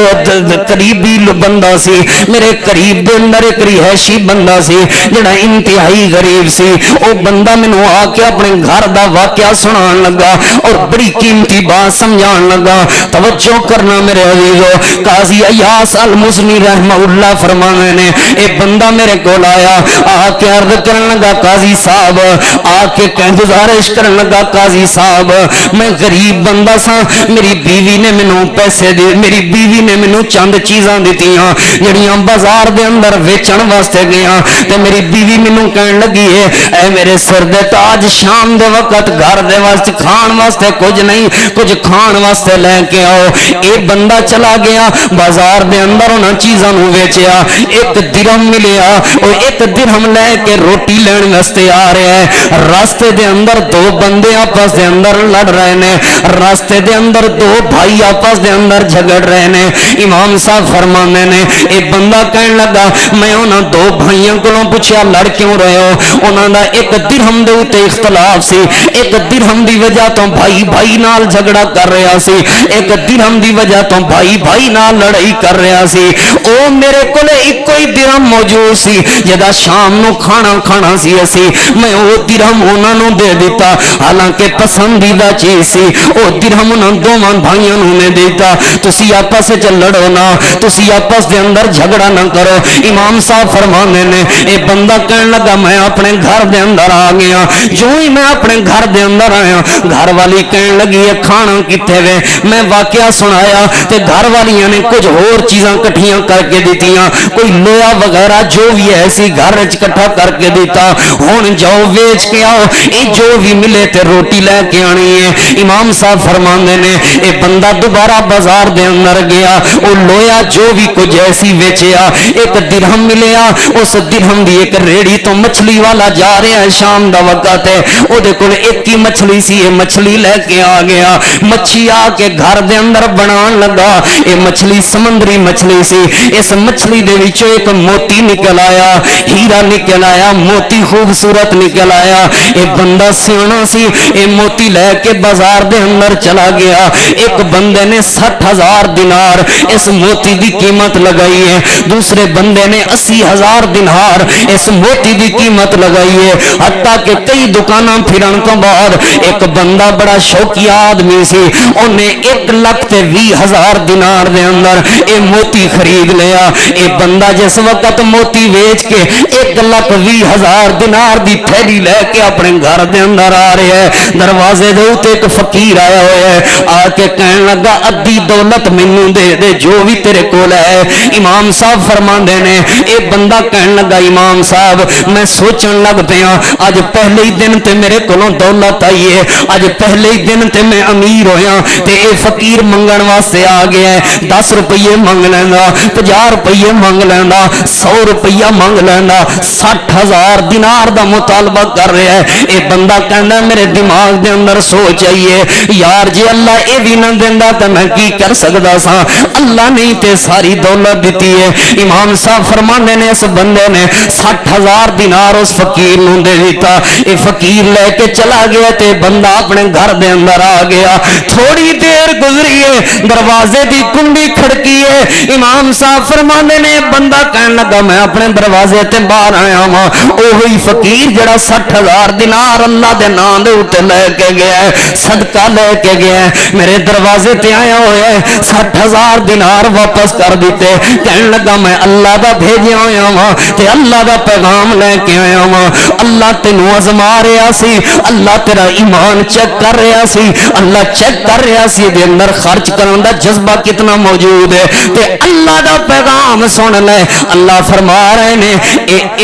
قریبی بندہ سی میرے قریب دے اندر ایک رہائشی بندہ سی جڑا انتہائی غریب سی او بندہ مینوں آ کے اپنے گھر دا واقعہ سنان لگا اور بڑی قیمتی بات سمجھان لگا توجہ کرنا میرے عزیزو قاضی ایاس المزنی رحمہ اللہ فرمانے نے اے بندہ میرے کول آیا آ کے عرض کرن لگا قاضی صاحب آ کے گزارش کرن لگا قاضی صاحب میں غریب بندہ سا میری بیوی نے مینوں پیسے دے میری بیوی نے مینوں چند چیزاں دتیاں جڑیاں بازار دے اندر ویچن واسطے گیا تے میری بیوی مینوں کہن لگی ہے اے میرے سر دے تاج شام دے وقت گھر دے واسطے کھان واسطے کچھ نہیں کچھ کھان واسطے لے کے آؤ اے بندہ چلا گیا بازار دے اندر انہاں چیزاں نوں ویچیا ایک درہم ملیا او ایک درہم لے کے روٹی لین واسطے آ رہا ہے راستے دے اندر دو بندے آپس دے اندر لڑ رہے نے راستے دے اندر دو بھائی آپس دے اندر جھگڑ رہے نے امام صاحب فرمانے نے اے بندہ کہن لگا میں انہاں دو بھائیاں کولوں پوچھیا لڑ کیوں رہے ہو انہاں دا ایک درہم دے اوتے اختلاف سی ایک درہم دی وجہ تو بھائی بھائی نال جھگڑا کر رہا سی ایک درہم دی وجہ تو بھائی بھائی نال لڑائی کر رہا سی او میرے کولے ایک کوئی درہم موجود سی جدا شام نو کھانا سی اسی میں او درہم انہاں نو دے دیتا حالانکہ پسندیدہ چیز سی او درہم انہاں دوواں بھائیاں نو نے دیتا تسی آپس وچ لڑو نا تسی آپس دے اندر جھگڑا نہ کرو امام صاحب فرمانے نے اے بندہ کہن لگا میں اپنے گھر دے اندر آ گیا جو ہی میں اپنے گھر دے اندر آیا گھر والی کہن لگی ہے کھانا کتے وے میں واقعہ سنایا تے گھر والیاں نے کچھ اور چیزاں کٹھیاں کر کے دیتیاں کوئی لوہا وغیرہ جو بھی ایسی گھر وچ کٹھا کر کے دیتا ہن جاؤ ویچ کے آؤ اے جو بھی ملے تے روٹی لے کے آنی ہے امام صاحب فرماندے نے اے بندہ دوبارہ بازار دے اندر گیا او لویا جو بھی کچھ ایسی ویچیا ایک درہم ملیا اس درہم دی ایک ریڑی تو مچھلی والا جا رہا ہے شام دا وقت ہے او دے کول ایک ہی مچھلی سی اے مچھلی لے کے آ گیا مچھی آ کے گھر دے اندر بنان لگا اے مچھلی سمندری مچھلی سی اس مچھلی دے وچوں ایک موتی نکل آیا ہیرا نکل آیا موتی خوبصورت نکل آیا اے بندہ سیانا سی اے موتی لے کے بازار دے اندر چلا گیا ایک بندے نے 60,000 دینار اس موتی دی قیمت لگائی ہے دوسرے بندے نے 80,000 دینار اس موتی دی قیمت لگائی ہے حتیٰ کہ کئی دکاناں پھرن تو بعد ایک بندہ بڑا شوقی آدمی سی انہیں 1,20,000 دینار دے اندر اے موتی خرید لیا اے بندہ جس وقت موتی ویچ کے 1,20,000 دینار دی تھیلی لے کے اپنے گھر دے اندر آ رہے ہے دروازے دے اوتے ایک فقیر آیا ہوا ہے آ کے کہن لگا ادھی دولت مینوں دے دے جو بھی تیرے کول ہے امام صاحب فرماندے نے اے بندہ کہن لگا امام صاحب میں سوچن لگ پیا اج پہلے ہی دن تے میرے کولوں دولت آئی ہے اج پہلے ہی دن تے میں امیر ہویا تے اے فقیر منگن واسطے آ گیا ہے 10 روپیے منگ لیندا 50 روپیے منگ لیندا 100 روپیہ منگ لیندا 60,000 دینار دا مطالبہ کر رہا ہے اے بندہ کہندا میرے دماغ دے اندر سوچ آئی ہے یار جی اللہ اے بھی نہ دیندا تے میں کی کر سکدا سا اللہ نہیں تے ساری دولت دیتی ہے امام صاحب فرمانے نے اس بندے نے 60,000 دینار اس فقیر نوں دے دیتا اے فقیر لے کے چلا گیا تے بندہ اپنے گھر دے اندر آ گیا تھوڑی دیر گزری ہے دروازے دی کنڈی کھڑکی ہے امام صاحب فرمانے نے بندہ کہن لگا میں اپنے دروازے تے باہر آیا ہاں اوہی فقیر جڑا 60,000 دینار اللہ دے نام دے اوتے لے کے گیا ہے صدقہ لے کے گیا ہے میرے دروازے تے آیا ہویا ہے 60,000 دینار واپس کر دیتے کہن لگا میں اللہ دا بھیجیا ہویا ہاں تے اللہ دا پیغام لے کے آیا ہاں اللہ تینوں آزما رہا سی اللہ تیرا ایمان چیک کر رہا سی اللہ چیک کر رہا سی دے اندر خرچ کرن دا جذبہ کتنا موجود ہے تے اللہ دا پیغام سن لے اللہ فرما رہے نے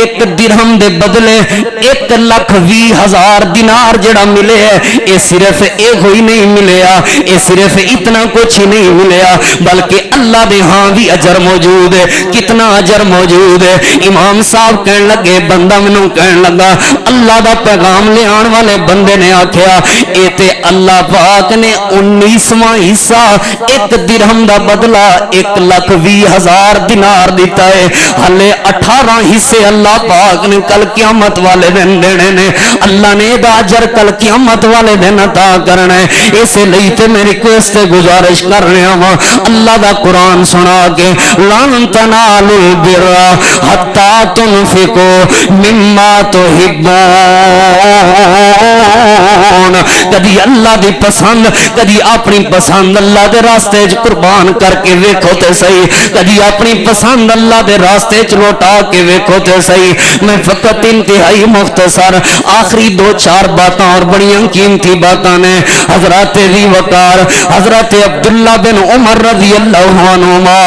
ایک درہم دے بدلے 1,20,000 دینار جڑا ملے ہے یہ صرف ایک ہوئی نہیں ملیا یہ صرف اتنا کچھ ہی نہیں ملیا بلکہ اللہ دے ہاں بھی اجر موجود ہے کتنا اجر موجود ہے امام صاحب کہن لگے بندہ منوں کہن لگا اللہ دا پیغام لے آن والے بندے نے آکھیا اے تے اللہ پاک نے 19واں حصہ 1 درہم دا بدلہ 1,20,000 دینار دیتا ہے ہلے 18 حصے اللہ پاک نے کل قیامت والے دن دینے نے اللہ نے دا اجر کل قیامت والے دن عطا کرنا ہے اسے لئی تے میری ریکویسٹ گزارش کر رہا ہوں اللہ دا قرآن سنا کے لن تنالوا البر حتی تنفقوا مما تحبون کدی اللہ دی پسند کدی اپنی پسند اللہ دے راستے چ قربان کر کے ویکھو تے صحیح کدی اپنی پسند اللہ دے راستے چ لوٹا کے ویکھو تے صحیح میں فقط انتہائی مختصر آخری 2-4 باتاں اور بڑی قیمتی باتاں نے حضرات ذی وقار حضرت عبداللہ بن عمر رضی اللہ عنہما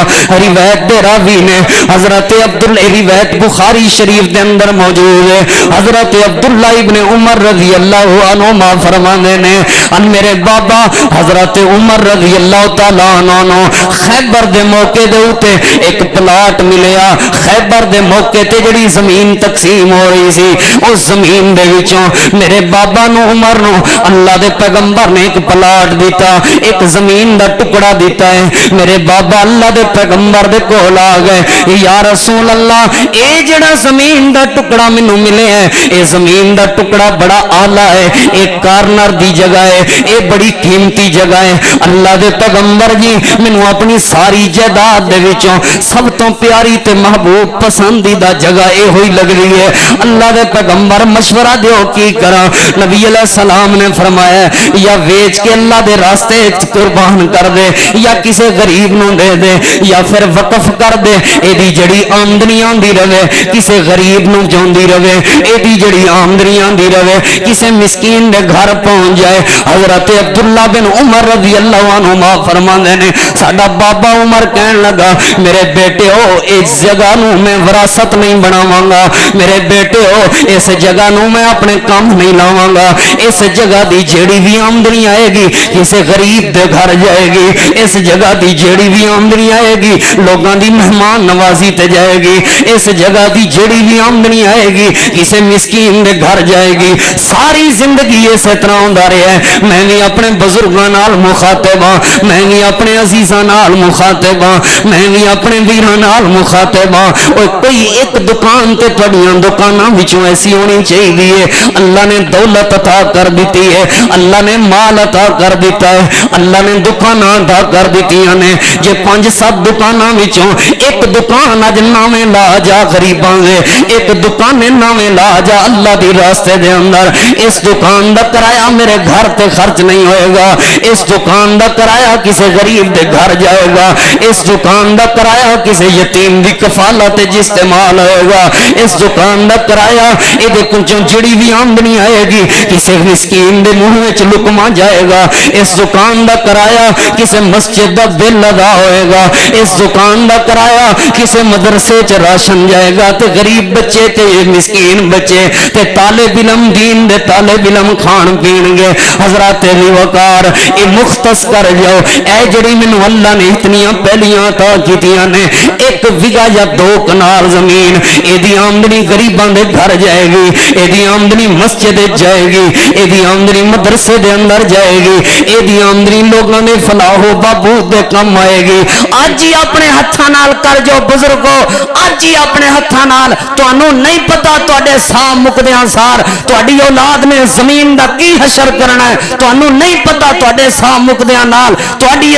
روایت دے راوی نے حضرت عبداللہ روایت بخاری شریف دے اندر موجود ہے حضرت عبداللہ ابن عمر رضی اللہ عنہما فرمانے نے ان میرے بابا حضرت عمر رضی اللہ تعالیٰ عنہ خیبر دے موقع دے اوتے ایک پلاٹ ملیا خیبر دے موقع تے جڑی زمین تقسیم ہو رہی سی اس زمین دے وچوں میرے بابا نو عمر نو اللہ دے پیغمبر نے ایک پلاٹ دیتا ایک زمین دا ٹکڑا دیتا ہے میرے بابا اللہ دے پیغمبر دے کول آ گئے یا رسول اللہ اے جڑا زمین دا ٹکڑا مینوں ملے ہے اے زمین دا ٹکڑا بڑا اعلی ہے ایک کارنر دی جگہ ہے اے بڑی قیمتی جگہ ہے اللہ دے پیغمبر جی مینوں اپنی ساری جائیداد دے وچوں سب تو پیاری تے محبوب پسندیدہ جگہ اے ہوئی لگ رہی ہے اللہ دے پیغمبر مشورہ دیو کی کراں نبی علیہ السلام نے فرمایا یا ویچ کے اللہ دے راستے قربان کر دے یا کسے غریب نو دے دے یا پھر وقف کر دے اے دی جڑی آمدنی آندی رہے کسے غریب نو جوندی رہے اے دی جڑی آمدنی آندی رہے کسے مسکین دے گھر پہنچ جائے حضرت عبداللہ بن عمر رضی اللہ عنہما فرماندے نے ساڈا بابا عمر کہن لگا میرے بیٹے ہو اس جگہ نو میں وراثت نہیں بناواں گا میرے بیٹے ہو اس جگہ نو میں اپنے کام نہیں لاواں گا اس جگہ دی جیڑی بھی آمدنی آئے گی کسے غریب دے گھر جائے گی اس جگہ دی جیڑی بھی آمدنی آئے گی لوگاں دی مہمان نوازی تے جائے گی اس جگہ دی جیڑی بھی آمدنی آئے گی کسے مسکین دے گھر جائے گی ساری زندگی اس طرح ہوندا رہیا ہے میں بھی اپنے بزرگاں نال مخاطب ہاں میں بھی اپنے عزیزاں نال مخاطب ہاں میں بھی اپنے ویراں نال مخاطب ہاں اوے کوئی ایک دکان تے تہاڈیاں دکاناں وچوں ایسی ہونی چاہیے اللہ نے دولت عطا کر دیتی ہے اللہ نے مال عطا کر دیتا ہے اللہ نے دکاناں عطا کر دیتیاں نے جے 5-7 دکاناں وچوں ایک دکان اج ناویں لا جا غریباں دے ایک دکان ناویں لا جا اللہ دی راستے دے اندر اس دکان دا کرایہ میرے گھر تے خرچ نہیں ہوئے گا اس دکان دا کرایہ کسے غریب دے گھر جائے گا اس دکان دا کرایہ کسے یتیم دی کفالت استعمال ہوئے گا اس دکان دا کرایہ اے دے کچھوں جڑی بھی آمدنی آئے گی کسے مسکین دے منہ وچ لقمہ جائے گا اس دکان دا کرایہ کسے مسجد دا بل ادا ہوئے گا اس دکان دا کرایہ کسے مدرسے چ راشن جائے گا تے غریب بچے تے مسکین بچے تے طالب علم دین دے طالب علم کھان پین گے حضرات ذی وقار اے مختص کر جاؤ اے جڑی مینوں اللہ نے اتنی پہلیاں عطا کیتیاں نے 1 بیگھہ یا 2 کنال زمین اے دی آمدنی غریباں دے گھر جائے گی اے دی آمدنی مسجد جائے گی اے دی آمدنی مدرسے دے اندر جائے گی اے دی آمدنی لوگاں دے فلاح و بہبود دے کم آئے گی اج ہی اپنے ہتھاں نال کر جو بزرگو اج ہی اپنے ہتھاں نال تانوں نہیں پتا تواڈے ساہ مکدیاں سار تواڈی اولاد نے زمین دا کی حشر کرنا ہے تانوں نہیں پتا تواڈے ساہ مکدیاں نال تواڈی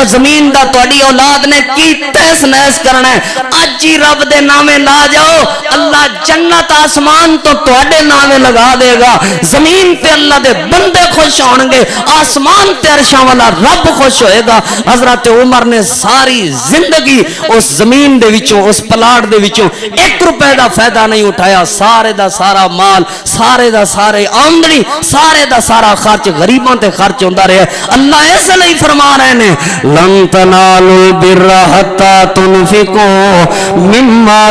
زمین دا تواڈی اولاد نے کی تہس نہس کرنا ہے اج ہی رب دے نامے لا جاؤ اللہ جنت آسمان تو تواڈے نامے لگا دے گا زمین تے اللہ دے بندے خوش ہون گے آسمان تے عرشاں والا رب خوش ہوئے گا حضرت عمر نے ساری زندگی اس زمین دے وچوں اس پلاٹ دے وچوں 1 روپے دا فائدہ نہیں اٹھایا سارے دا سارا مال سارے دا سارے آمدنی سارے دا سارا خرچ غریباں تے خرچ ہوندا رہیا اللہ اس لئی فرما رہے نے لن تنالوا البر حتى تنفقوا مما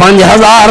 5000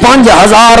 5000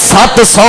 700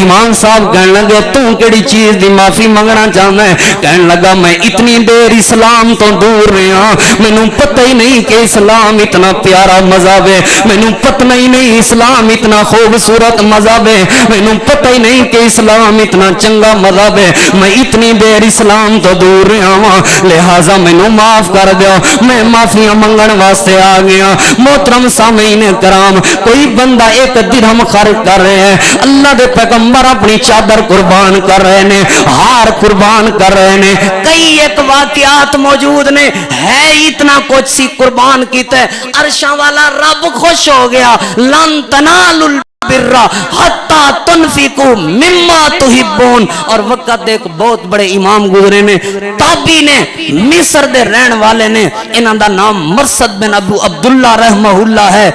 امام صاحب کہنے لگے تو کیڑی چیز دی معافی منگنا چاہنا ہے؟ کہنے لگا میں اتنی دیر اسلام تو دور رہا, مینوں پتہ ہی نہیں کہ اسلام اتنا پیارا مذہب ہے, مینوں پتہ ہی نہیں اسلام اتنا خوبصورت مذہب ہے, مینوں پتہ ہی نہیں کہ اسلام اتنا چنگا مذہب ہے, میں اتنی دیر اسلام تو دور رہا ہاں, لہذا مینوں معاف کر دیو. میں معافیاں منگن واسطے آ گیا. محترم سامعین کرام, کوئی بندہ ایک درہم خرچ کر رہے ہیں, اللہ دے پیغمبر اپنی چادر قربان کر رہے ہیں, ہار قربان کر رہے ہیں, کئی ایک واقعات موجود نے, ہے اتنا کچھ سی قربان کیتا ہے, عرشاں والا رب خوش ہو گیا. لن تنالوا البر حتی تنفقوا مما تحبون. اور وقت ایک بہت بڑے امام گزرے نے, تابی نے, مصر دے رہن والے نے, انہاں دا نام مرثد بن ابو عبداللہ رحمہ اللہ ہے.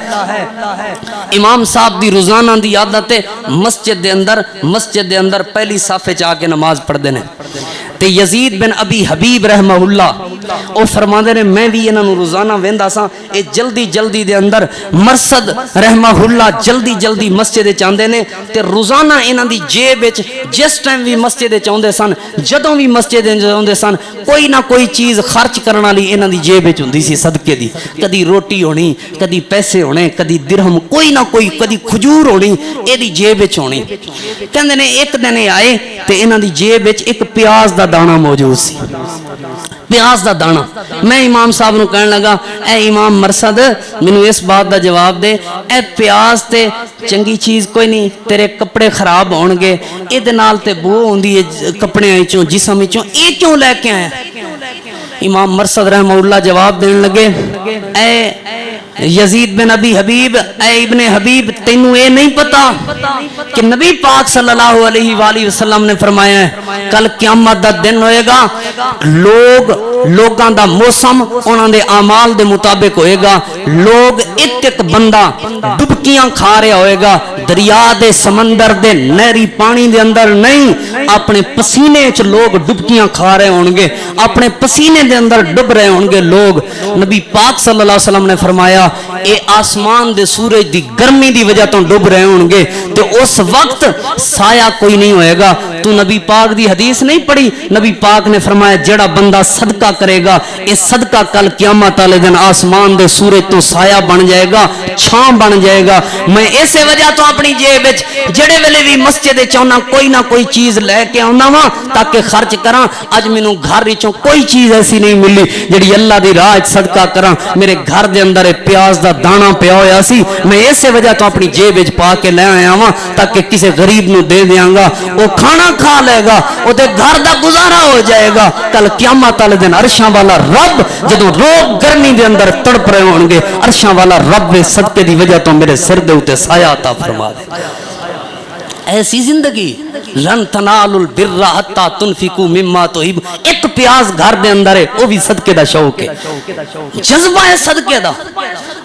امام صاحب دی روزانہ دی عادت ہے مسجد دے اندر پہلی صف وچ آ کے نماز پڑھدے نے. تے یزید بن ابی حبیب رحمہ اللہ او فرماندے نے میں بھی انہاں نوں روزانہ ویندا سا, اے جلدی دے اندر مرثد رحمہ اللہ جلدی مسجد وچ آندے نے تے روزانہ انہاں دی جیب وچ جس ٹائم بھی مسجد وچ آوندے سن, جدوں بھی مسجد وچ آوندے سن, کوئی نہ کوئی چیز خرچ کرن والی انہاں دی جیب وچ ہوندی سی صدقے دی. کدی روٹی ہونی, کدی پیسے ہونے, کدی درہم, کوئی نہ کوئی, کدی کھجور ہونی, اے دی جیب وچ ہونی. کہندے نے ایک دن آئے تے انہاں دی جیب وچ ایک پیاز دا دانہ موجود سی, پیاز دا دانہ. میں امام صاحب نو کہنے لگا اے امام مرثد مینوں اس بات دا جواب دے, اے پیاز تے چنگی چیز کوئی نہیں, تیرے کپڑے خراب ہون گے, اے دے نال تے بو ہوندی ہے کپڑے وچوں, جسم وچوں, اے کیوں لے کے آیا؟ امام مرثد رحمہ اللہ جواب دینے لگے اے یزید بن ابی حبیب, اے ابن حبیب, تینوں اے نہیں پتا کہ نبی پاک صلی اللہ علیہ وآلہ وسلم نے فرمایا ہے کل قیامت دا دن ہوئے گا, لوگاں دا موسم انہاں دے اعمال دے مطابق ہوئے گا. لوگ ایک بندہ ڈبکیاں کھا رہا ہوئے گا دریا دے سمندر دے نہری پانی دے اندر نہیں, اپنے پسینے چ لوگ ڈبکیاں کھا رہے ہوں گے, اپنے پسینے دے اندر ڈب رہے ہوں گے لوگ. نبی پاک صلی اللہ علیہ وسلم نے فرمایا اے آسمان دے سورج دی گرمی دی وجہ تو ڈب رہے ہوں گے, تو اس وقت سایہ کوئی نہیں ہوئے گا. تو نبی پاک دی حدیث نہیں پڑھی؟ نبی پاک نے فرمایا جڑا بندہ صدقہ کرے گا, اے صدقہ کل قیامت والے دن آسمان دے سورج تو سایہ بن جائے گا, چھاں بن جائے گا. میں اسی وجہ تو اپنی جیب وچ جڑے ویلے بھی مسجد وچ آنا کوئی نہ کوئی چیز لے کے آنا وا تاکہ خرچ کراں. اج مینوں گھر وچوں کوئی چیز ایسی نہیں ملی جڑی اللہ دی راہ وچ صدقہ کراں. میرے گھر دے اندر پیاز دا دانہ پیا ہویا سی, میں اسی وجہ تو اپنی جیب وچ پا کے لے آیا وا تاکہ کسی غریب نو دے دیاں گا, او کھانا کھا لے گا, او تے گھر دا گزارا ہو جائے گا. کل قیامت والے دن عرشاں والا رب جدوں لوگ گرمی دے اندر تڑپ رہے ہون گے, عرشاں والا رب دے صدقے دی وجہ تو میرے سر دے اوتے سایہ عطا فرما دے. ایسی زندگی لن تنالوا البر حتی تنفقوا مما تحبون. ایک پیاز گھر دے اندر ہے, وہ بھی صدقے دا شوق ہے, جذبہ ہے صدقے دا.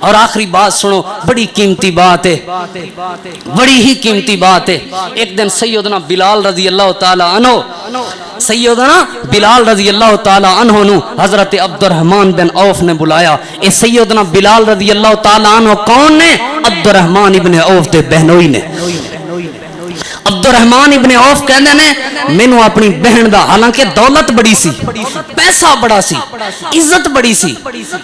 اور آخری بات سنو, بڑی قیمتی بات ہے, بڑی ہی قیمتی بات ہے. ایک دن سیدنا بلال رضی اللہ تعالی عنہ, سیدنا بلال رضی اللہ تعالی عنہ نو حضرت عبد الرحمن بن عوف نے بلایا. اے سیدنا بلال رضی اللہ تعالی عنہ کون نے؟ عبد الرحمن ابن عوف دے بہنوئی نے. عبد الرحمن ابن عوف کہندے نے مینوں اپنی بہن دا, حالانکہ دولت بڑی سی, پیسہ بڑا سی, عزت بڑی سی,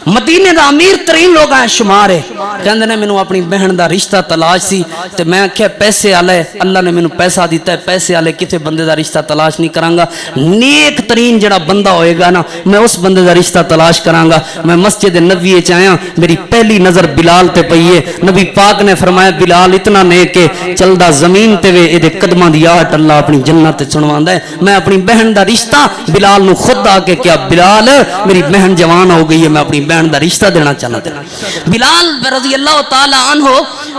مدینے دا امیر ترین لوگ ہیں شمار ہے, کہندے نے مینوں اپنی بہن دا رشتہ تلاش سی. تے میں کہ پیسے والے, اللہ نے مینوں پیسہ دیتا ہے, پیسے والے کتے بندے دا رشتہ تلاش نہیں کراں گا, نیک ترین جڑا بندہ ہوئے گا نا میں اس بندے دا رشتہ تلاش کراں گا. میں مسجد نبوی وچ آیا, میری پہلی نظر بلال تے پئی ہے. نبی پاک نے فرمایا بلال اتنا نیک ہے, چلدا زمین تے وے اے قدماں دی آہٹ اللہ اپنی جنت چنواندا ہے. میں اپنی بہن دا رشتہ بلال نو خود آ کے کیا, بلال میری بہن جوان ہو گئی ہے, میں اپنی بہن دا رشتہ دینا چاہنا تھا. بلال رضی اللہ تعالی عنہ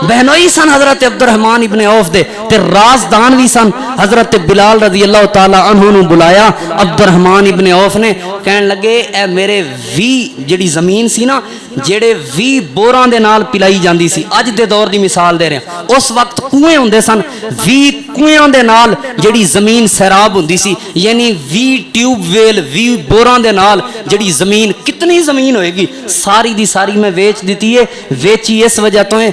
بہنوئی سن حضرت عبد الرحمن ابن عوف دے, تے رازدان بھی سن. حضرت بلال رضی اللہ تعالی عنہ نو بلایا عبد الرحمن ابن عوف نے, کہن لگے اے میرے وی جڑی زمین سی نا ਜਿਹੜੇ 20 ਬੋਰਾਂ ਦੇ ਨਾਲ ਪਿਲਾਈ ਜਾਂਦੀ ਸੀ। ਅੱਜ ਦੇ ਦੌਰ ਦੀ ਮਿਸਾਲ ਦੇ ਰਿਹਾ, ਉਸ ਵਕਤ ਕੂਏ ਹੁੰਦੇ ਸਨ, 20 ਕੂਇਆਂ ਦੇ ਨਾਲ ਜਿਹੜੀ ਜ਼ਮੀਨ ਸੈਰਾਬ ਹੁੰਦੀ ਸੀ, ਯਾਨੀ 20 ਟਿਊਬਵੈਲ 20 ਬੋਰਾਂ ਦੇ ਨਾਲ ਜਿਹੜੀ ਜ਼ਮੀਨ, ਕਿਤਨੀ ਜ਼ਮੀਨ ਹੋਏਗੀ, ਸਾਰੀ ਦੀ ਸਾਰੀ ਮੈਂ ਵੇਚ ਦਿੱਤੀ ਹੈ। ਵੇਚੀ ਇਸ ਵਜ੍ਹਾ ਤੋਂ ਹੈ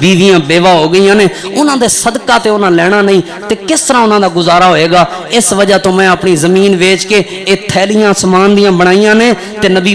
ਬੀਵੀਆਂ ਬੇਵਾ ਹੋ ਗਈਆਂ ਨੇ, ਉਹਨਾਂ ਦੇ ਸਦਕਾ ਤੇ ਉਹਨਾਂ ਲੈਣਾ ਨਹੀਂ ਤੇ ਕਿਸ ਤਰ੍ਹਾਂ ਉਹਨਾਂ ਦਾ ਗੁਜ਼ਾਰਾ ਹੋਏਗਾ। ਇਸ ਵਜ੍ਹਾ ਤੋਂ ਮੈਂ ਆਪਣੀ ਜ਼ਮੀਨ ਵੇਚ ਕੇ ਇਹ ਥੈਲੀਆਂ ਸਮਾਨ ਦੀਆਂ ਬਣਾਈਆਂ ਨੇ ਤੇ ਨਬੀ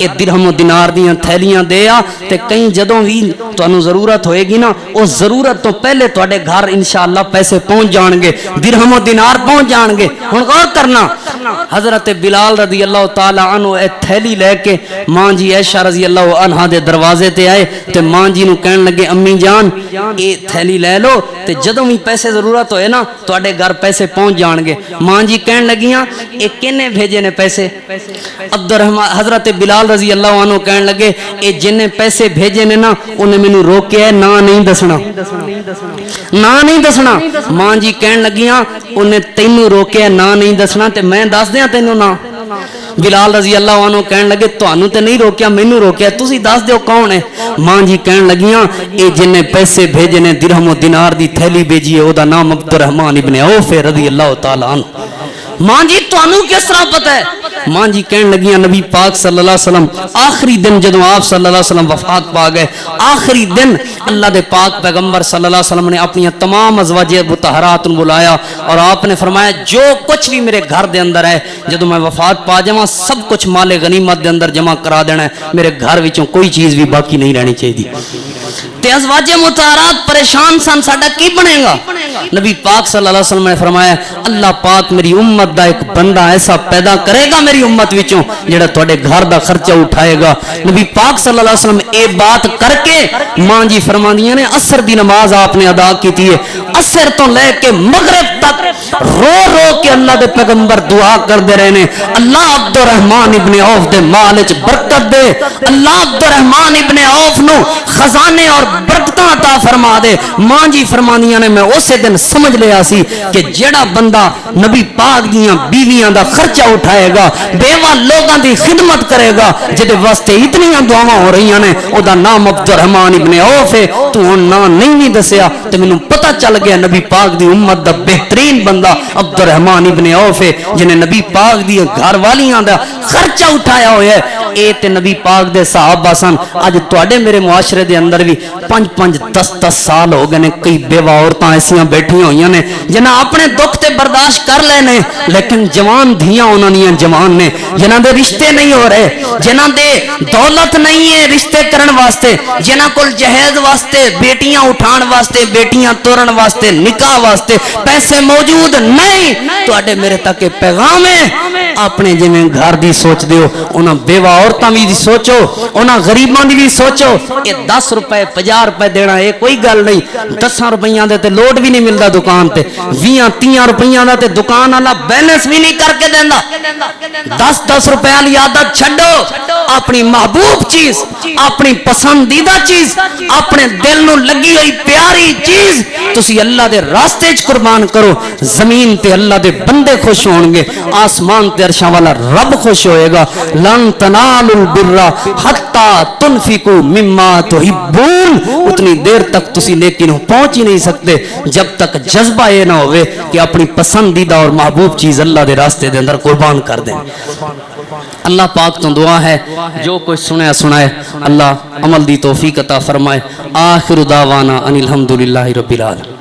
ਇਹ ਦਿਰਹਮ ਦਿਨਾਰ ਦੀਆਂ ਥੈਲੀਆਂ ਦੇ ਆ ਤੇ ਕਈ ਜਦੋਂ ਵੀ ਤੁਹਾਨੂੰ ਜ਼ਰੂਰਤ ਹੋਏਗੀ ਨਾ, ਉਸ ਜ਼ਰੂਰਤ ਤੋਂ ਪਹਿਲੇ ਤੁਹਾਡੇ ਘਰ ਇਨਸ਼ਾਅੱਲਾ ਪੈਸੇ ਪਹੁੰਚ ਜਾਣਗੇ, ਦਿਰਹਮ ਦਿਨਾਰ ਪਹੁੰਚ ਜਾਣਗੇ। ਹੁਣ ਗੌਰ ਕਰਨਾ, حضرت بلال رضی اللہ تعالی عنہ اے تھیلی لے کے ماں جی عائشہ رضی اللہ عنہا دے دروازے تے آئے تے ماں جی نو کہن لگے امی جان اے تھیلی لے لو تے جدوں بھی پیسے ضرورت ہوئے نا تواڈے گھر پیسے پہنچ جان گے۔ ماں جی کہن لگیاں اے کنے بھیجے نے پیسے؟ عبد الرحمن حضرت بلال رضی اللہ عنہ کہن لگے اے جن نے پیسے بھیجے نے نا انہیں مینوں روکیا ہے نا نہیں دسنا، نا نہیں دسنا۔ ماں جی کہن لگیاں انہیں تینوں روکیا نا نہیں دسنا تے میں دس دیاں تینوں نا۔ بلال رضی اللہ عنہ کہن لگے تانوں تے نہیں روکیا، مینوں روکیا، تسی دس دیو کون ہے؟ ماں جی کہن لگیاں اے جن نے پیسے بھیجے نے درہم و دینار دی تھیلی بھیجی ہے او دا نام عبد الرحمن ابن عوف رضی اللہ تعالی عنہ۔ ماں جی تانوں کس طرح پتہ ہے؟ ماں جی کہن لگیاں نبی پاک صلی اللہ علیہ وسلم آخری دن جدوں آپ صلی اللہ علیہ وسلم وفات پا گئے، آخری دن اللہ دے پاک پیغمبر صلی اللہ علیہ وسلم نے اپنی تمام ازواج مطہرات کو بلایا اور آپ نے فرمایا جو کچھ بھی میرے گھر دے اندر ہے جدوں میں وفات پا جاواں سب کچھ مال غنیمت دے اندر جمع کرا دینا ہے، میرے گھر وچوں کوئی چیز بھی باقی نہیں رہنی چاہیے۔ تے ازواج مطہرات پریشان سن ساڈا کی بنے گا؟ نبی پاک صلی اللہ علیہ وسلم نے فرمایا اللہ پاک میری امت دا ایک بندہ ایسا پیدا کرے گا میری امت وچوں جڑا تواڈے گھر دا خرچہ اٹھائے گا۔ نبی پاک صلی اللہ علیہ وسلم اے بات کر کے ماں جی فرماندیاں نے عصر دی نماز آپ نے ادا کیتی ہے، عصر تو لے کے مغرب تک رو رو کے اللہ دے پیغمبر دعا کر دے رہے نے اللہ عبد الرحمن ابن عوف دے مال وچ برکت دے، اللہ عبد الرحمن ابن عوف نو خزانے اور برکتاں عطا فرما دے۔ ماں جی فرماندیاں نے میں اسی دن سمجھ لیا سی کہ جڑا بندہ نبی پاک دیاں بیویاں دا خرچہ اٹھائے گا، بیوہ لوگاں دی خدمت کرے گا، جدے واسطے اتنی دعاواں ہو رہی ہیں او دا نام عبد الرحمن ابن عوف ہے۔ تو نا نہیں دسیا تے مینوں پتہ چل گیا نبی پاک دی امت دا بہترین بندہ عبد الرحمن ابن عوف ہے جنہیں نبی پاک دی گھر والیاں دا خرچہ اٹھایا ہوا ہے۔ اے تے نبی پاک دے صحابہ سن، اج تواڈے میرے معاشرے دے اندر بھی 5-5 سال ہو گئے نے کئی بیوہ عورتاں ایسیاں بیٹھی ہوئیاں نے جنہاں اپنے دکھ تے برداشت کر لے نے، لیکن جوان دھیاں انہاں دیاں جوان نے جنہاں دے رشتے نہیں ہو رہے، جنہاں دے دولت نہیں ہے رشتے کرن واسطے، جنہاں کول جہیز واسطے بیٹیاں اٹھان واسطے بیٹیاں تورن واسطے نکاح واسطے پیسے موجود نہیں۔ تواڈے میرے تک پیغام ہے اپنے جویں گھر دی سوچ دیو، انہاں بیوہ عورتاں بھی دی سوچو، انہاں غریباں دی بھی سوچو۔ اے 10 روپے 50 روپے دینا اے کوئی گل نہیں، 10 روپیاں دے تے لوڈ بھی نہیں ملدا دکان تے، 20-30 روپیاں دا تے دکان والا بیلنس بھی نہیں کر کے دیندا۔ 10 روپے والی عادت چھڈو، اپنی محبوب چیز، اپنی پسندیدہ چیز، اپنے دل نو لگی ہوئی پیاری چیز تسی اللہ دے راستے وچ قربان کرو، زمین تے اللہ دے بندے خوش ہون گے، آسمان تے عرشاں والا رب خوش ہوئے گا۔ لن تنالوا البر حتی تنفقوا مما تحبون، اتنی دیر تک تسی نیکی نو پہنچ ہی نہیں سکتے جب تک جذبہ یہ نہ ہوئے کہ اپنی پسندیدہ اور محبوب چیز اللہ دے راستے دے اندر قربان کر دیں۔ اللہ پاک تو دعا ہے جو کچھ سنیا سنائے اللہ عمل دی توفیق عطا فرمائے۔ آخر دعوانا ان الحمدللہ رب العالمین۔